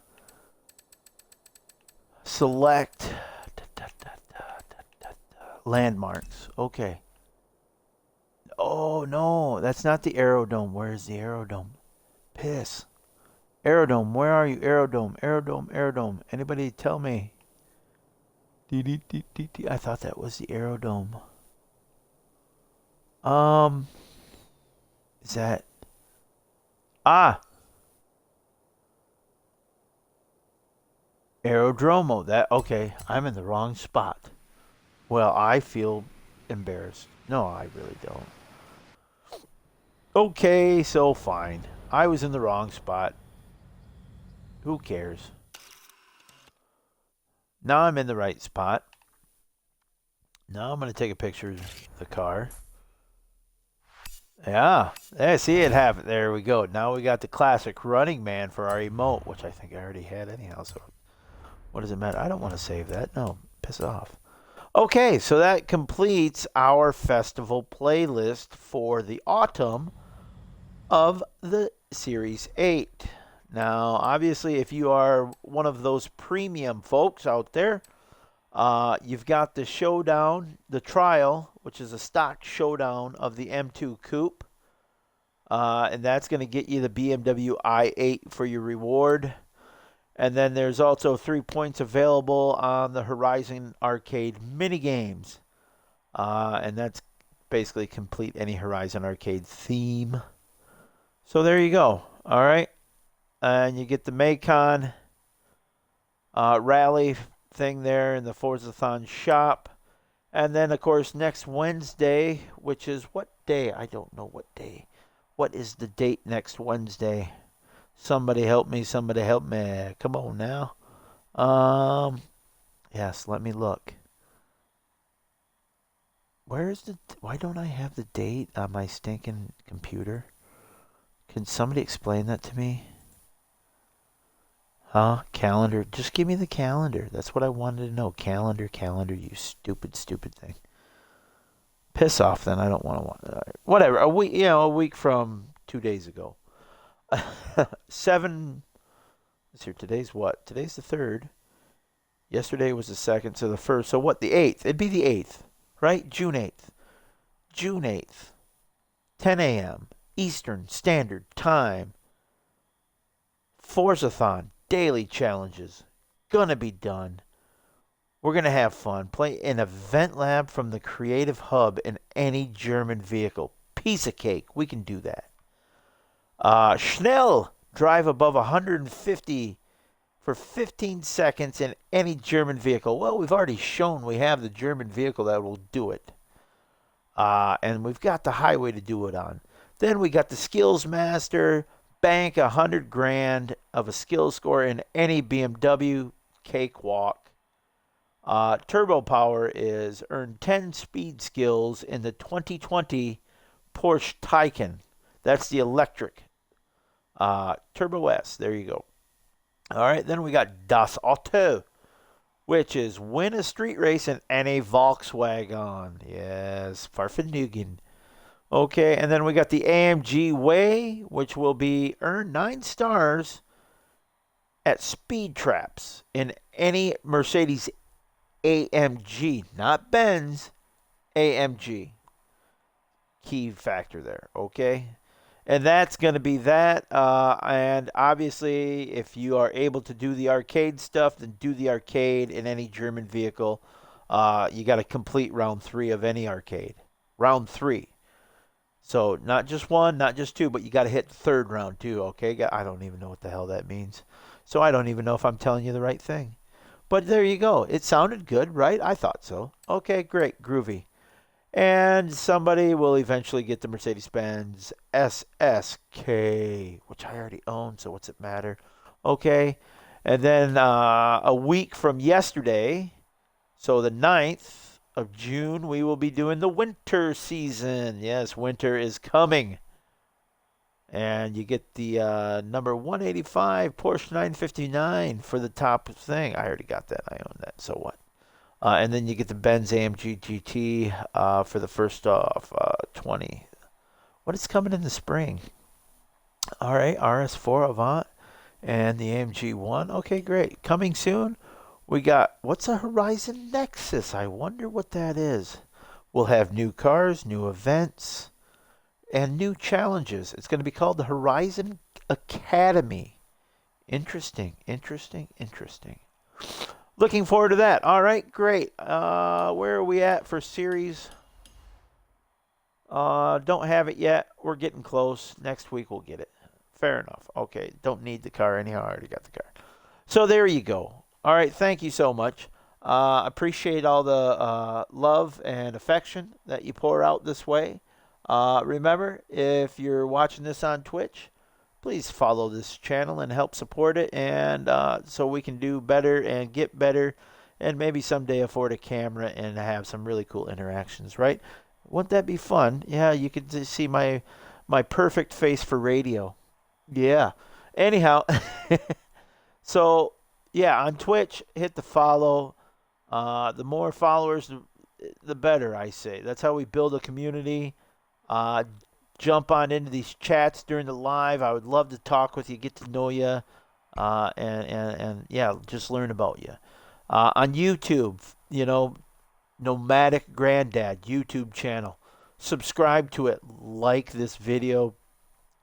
select landmarks. Okay. Oh, no. That's not the Aerodrome. Where's the Aerodrome? Piss. Aerodrome. Where are you? Aerodrome. Aerodrome. Anybody tell me? I thought that was the Aerodrome. Is that... Aerodromo. That... Okay. I'm in the wrong spot. Well, I feel embarrassed. No, I really don't. Okay, so fine. I was in the wrong spot. Who cares? Now I'm in the right spot. Now I'm going to take a picture of the car. Yeah. Yeah, see it happen. There we go. Now we got the classic Running Man for our emote, which I think I already had anyhow. So what does it matter? I don't want to save that. No, piss off. Okay, so that completes our festival playlist for the autumn of the Series 8. Now, obviously, if you are one of those premium folks out there, you've got the showdown, the trial, which is a stock showdown of the M2 Coupe. And that's going to get you the BMW i8 for your reward. And then there's also 3 points available on the Horizon Arcade minigames. And that's basically complete any Horizon Arcade theme. So there you go. All right. And you get the Macon rally thing there in the Forzathon shop. And then, of course, next Wednesday, which is what day? I don't know what day. What is the date next Wednesday? Somebody help me. Somebody help me. Come on now. Yes, let me look. Why don't I have the date on my stinking computer? Can somebody explain that to me? Huh? Calendar. Just give me the calendar. That's what I wanted to know. Calendar, you stupid thing. Piss off then. I don't want to. Whatever. A week from 2 days ago. 7. Let's see. Today's what? Today's the 3rd. Yesterday was the 2nd, so the 1st. So what? The 8th. It'd be the 8th, right? June 8th. June 8th. 10 a.m. Eastern Standard Time. Forzathon. Daily challenges. Gonna be done. We're gonna have fun. Play an event lab from the Creative Hub in any German vehicle. Piece of cake. We can do that. Schnell. Drive above 150 for 15 seconds in any German vehicle. Well, we've already shown we have the German vehicle that will do it. And we've got the highway to do it on. Then we got the Skills Master. Bank 100 grand of a skill score in any BMW. Cakewalk. Turbo Power is earn 10 speed skills in the 2020 Porsche Taycan. That's the electric. Turbo S. There you go. All right, then we got Das Auto, which is win a street race in any Volkswagen. Yes, Farfenuggen. Okay, and then we got the AMG Way, which will be earn 9 stars at speed traps in any Mercedes AMG, not Benz, AMG. Key factor there, okay? And that's going to be that. And obviously, if you are able to do the arcade stuff, then do the arcade in any German vehicle. You got to complete round 3 of any arcade. Round 3. So not just 1, not just 2, but you got to hit the 3rd round too, okay? I don't even know what the hell that means. So I don't even know if I'm telling you the right thing. But there you go. It sounded good, right? I thought so. Okay, great. Groovy. And somebody will eventually get the Mercedes-Benz SSK, which I already own, so what's it matter? Okay. And then a week from yesterday, so the 9th of June, we will be doing the winter season. Yes, winter is coming. And you get the number 185 Porsche 959 for the top thing. I already got that. I own that. So what? And then you get the Benz AMG GT for the first off 20. What is coming in the spring? All right, RS4 Avant and the AMG 1. Okay, great. Coming soon. We got, what's a Horizon Nexus? I wonder what that is. We'll have new cars, new events, and new challenges. It's going to be called the Horizon Academy. Interesting. Looking forward to that. All right, great. Where are we at for series? Don't have it yet. We're getting close. Next week we'll get it. Fair enough. Okay, don't need the car anyhow. I already got the car. So there you go. All right, thank you so much. Appreciate all the love and affection that you pour out this way. Remember, if you're watching this on Twitch, please follow this channel and help support it, and so we can do better and get better, and maybe someday afford a camera and have some really cool interactions, right? Wouldn't that be fun? Yeah, you could see my perfect face for radio. Yeah. Anyhow, so yeah, on Twitch, hit the follow. The more followers, the better, I say. That's how we build a community. Uh, Jump on into these chats during the live. I would love to talk with you, get to know you, and yeah, just learn about you. On YouTube, Nomadic Granddad YouTube channel. Subscribe to it. Like this video.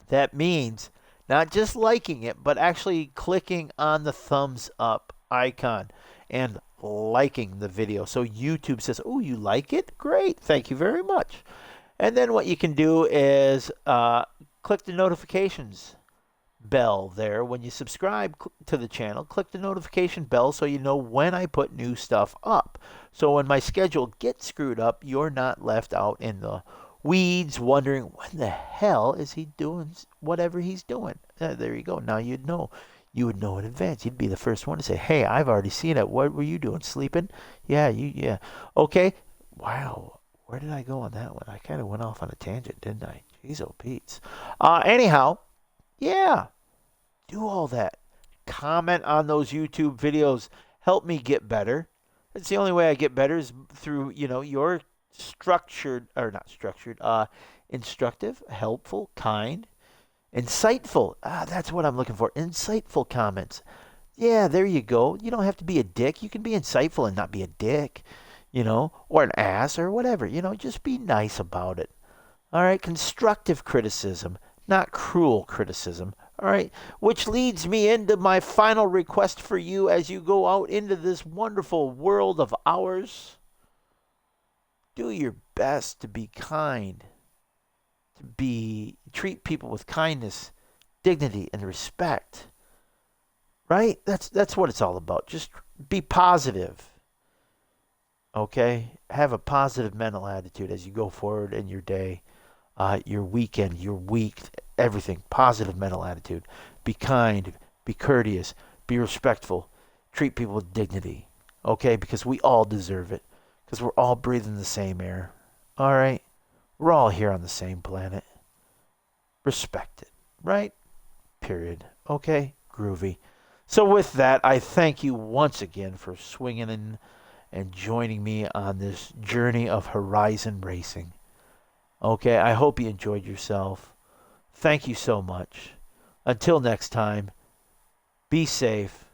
That means not just liking it, but actually clicking on the thumbs up icon and liking the video. So YouTube says, oh, you like it? Great. Thank you very much. And then what you can do is click the notifications bell there. When you subscribe to the channel, click the notification bell so you know when I put new stuff up. So when my schedule gets screwed up, you're not left out in the weeds wondering when the hell is he doing whatever he's doing. There you go. Now you'd know. You would know in advance. You'd be the first one to say, hey, I've already seen it. What were you doing? Sleeping? Yeah. Okay. Wow. Where did I go on that one? I kind of went off on a tangent, didn't I? Jeez, oh, Pete's. Anyhow, yeah. Do all that. Comment on those YouTube videos. Help me get better. It's the only way I get better is through, your instructive, helpful, kind, insightful. That's what I'm looking for. Insightful comments. Yeah, there you go. You don't have to be a dick. You can be insightful and not be a dick, or an ass or whatever. Just be nice about it. All right, constructive criticism, not cruel criticism. All right, which leads me into my final request for you as you go out into this wonderful world of ours. Do your best to be kind, treat people with kindness, dignity, and respect. Right? That's what it's all about. Just be positive. Okay? Have a positive mental attitude as you go forward in your day, your weekend, your week, everything. Positive mental attitude. Be kind, be courteous, be respectful, treat people with dignity. Okay? Because we all deserve it. Because we're all breathing the same air. All right? We're all here on the same planet. Respect it. Right? Period. Okay? Groovy. So with that, I thank you once again for swinging in and joining me on this journey of Horizon Racing. Okay? I hope you enjoyed yourself. Thank you so much. Until next time, be safe.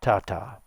Ta-ta.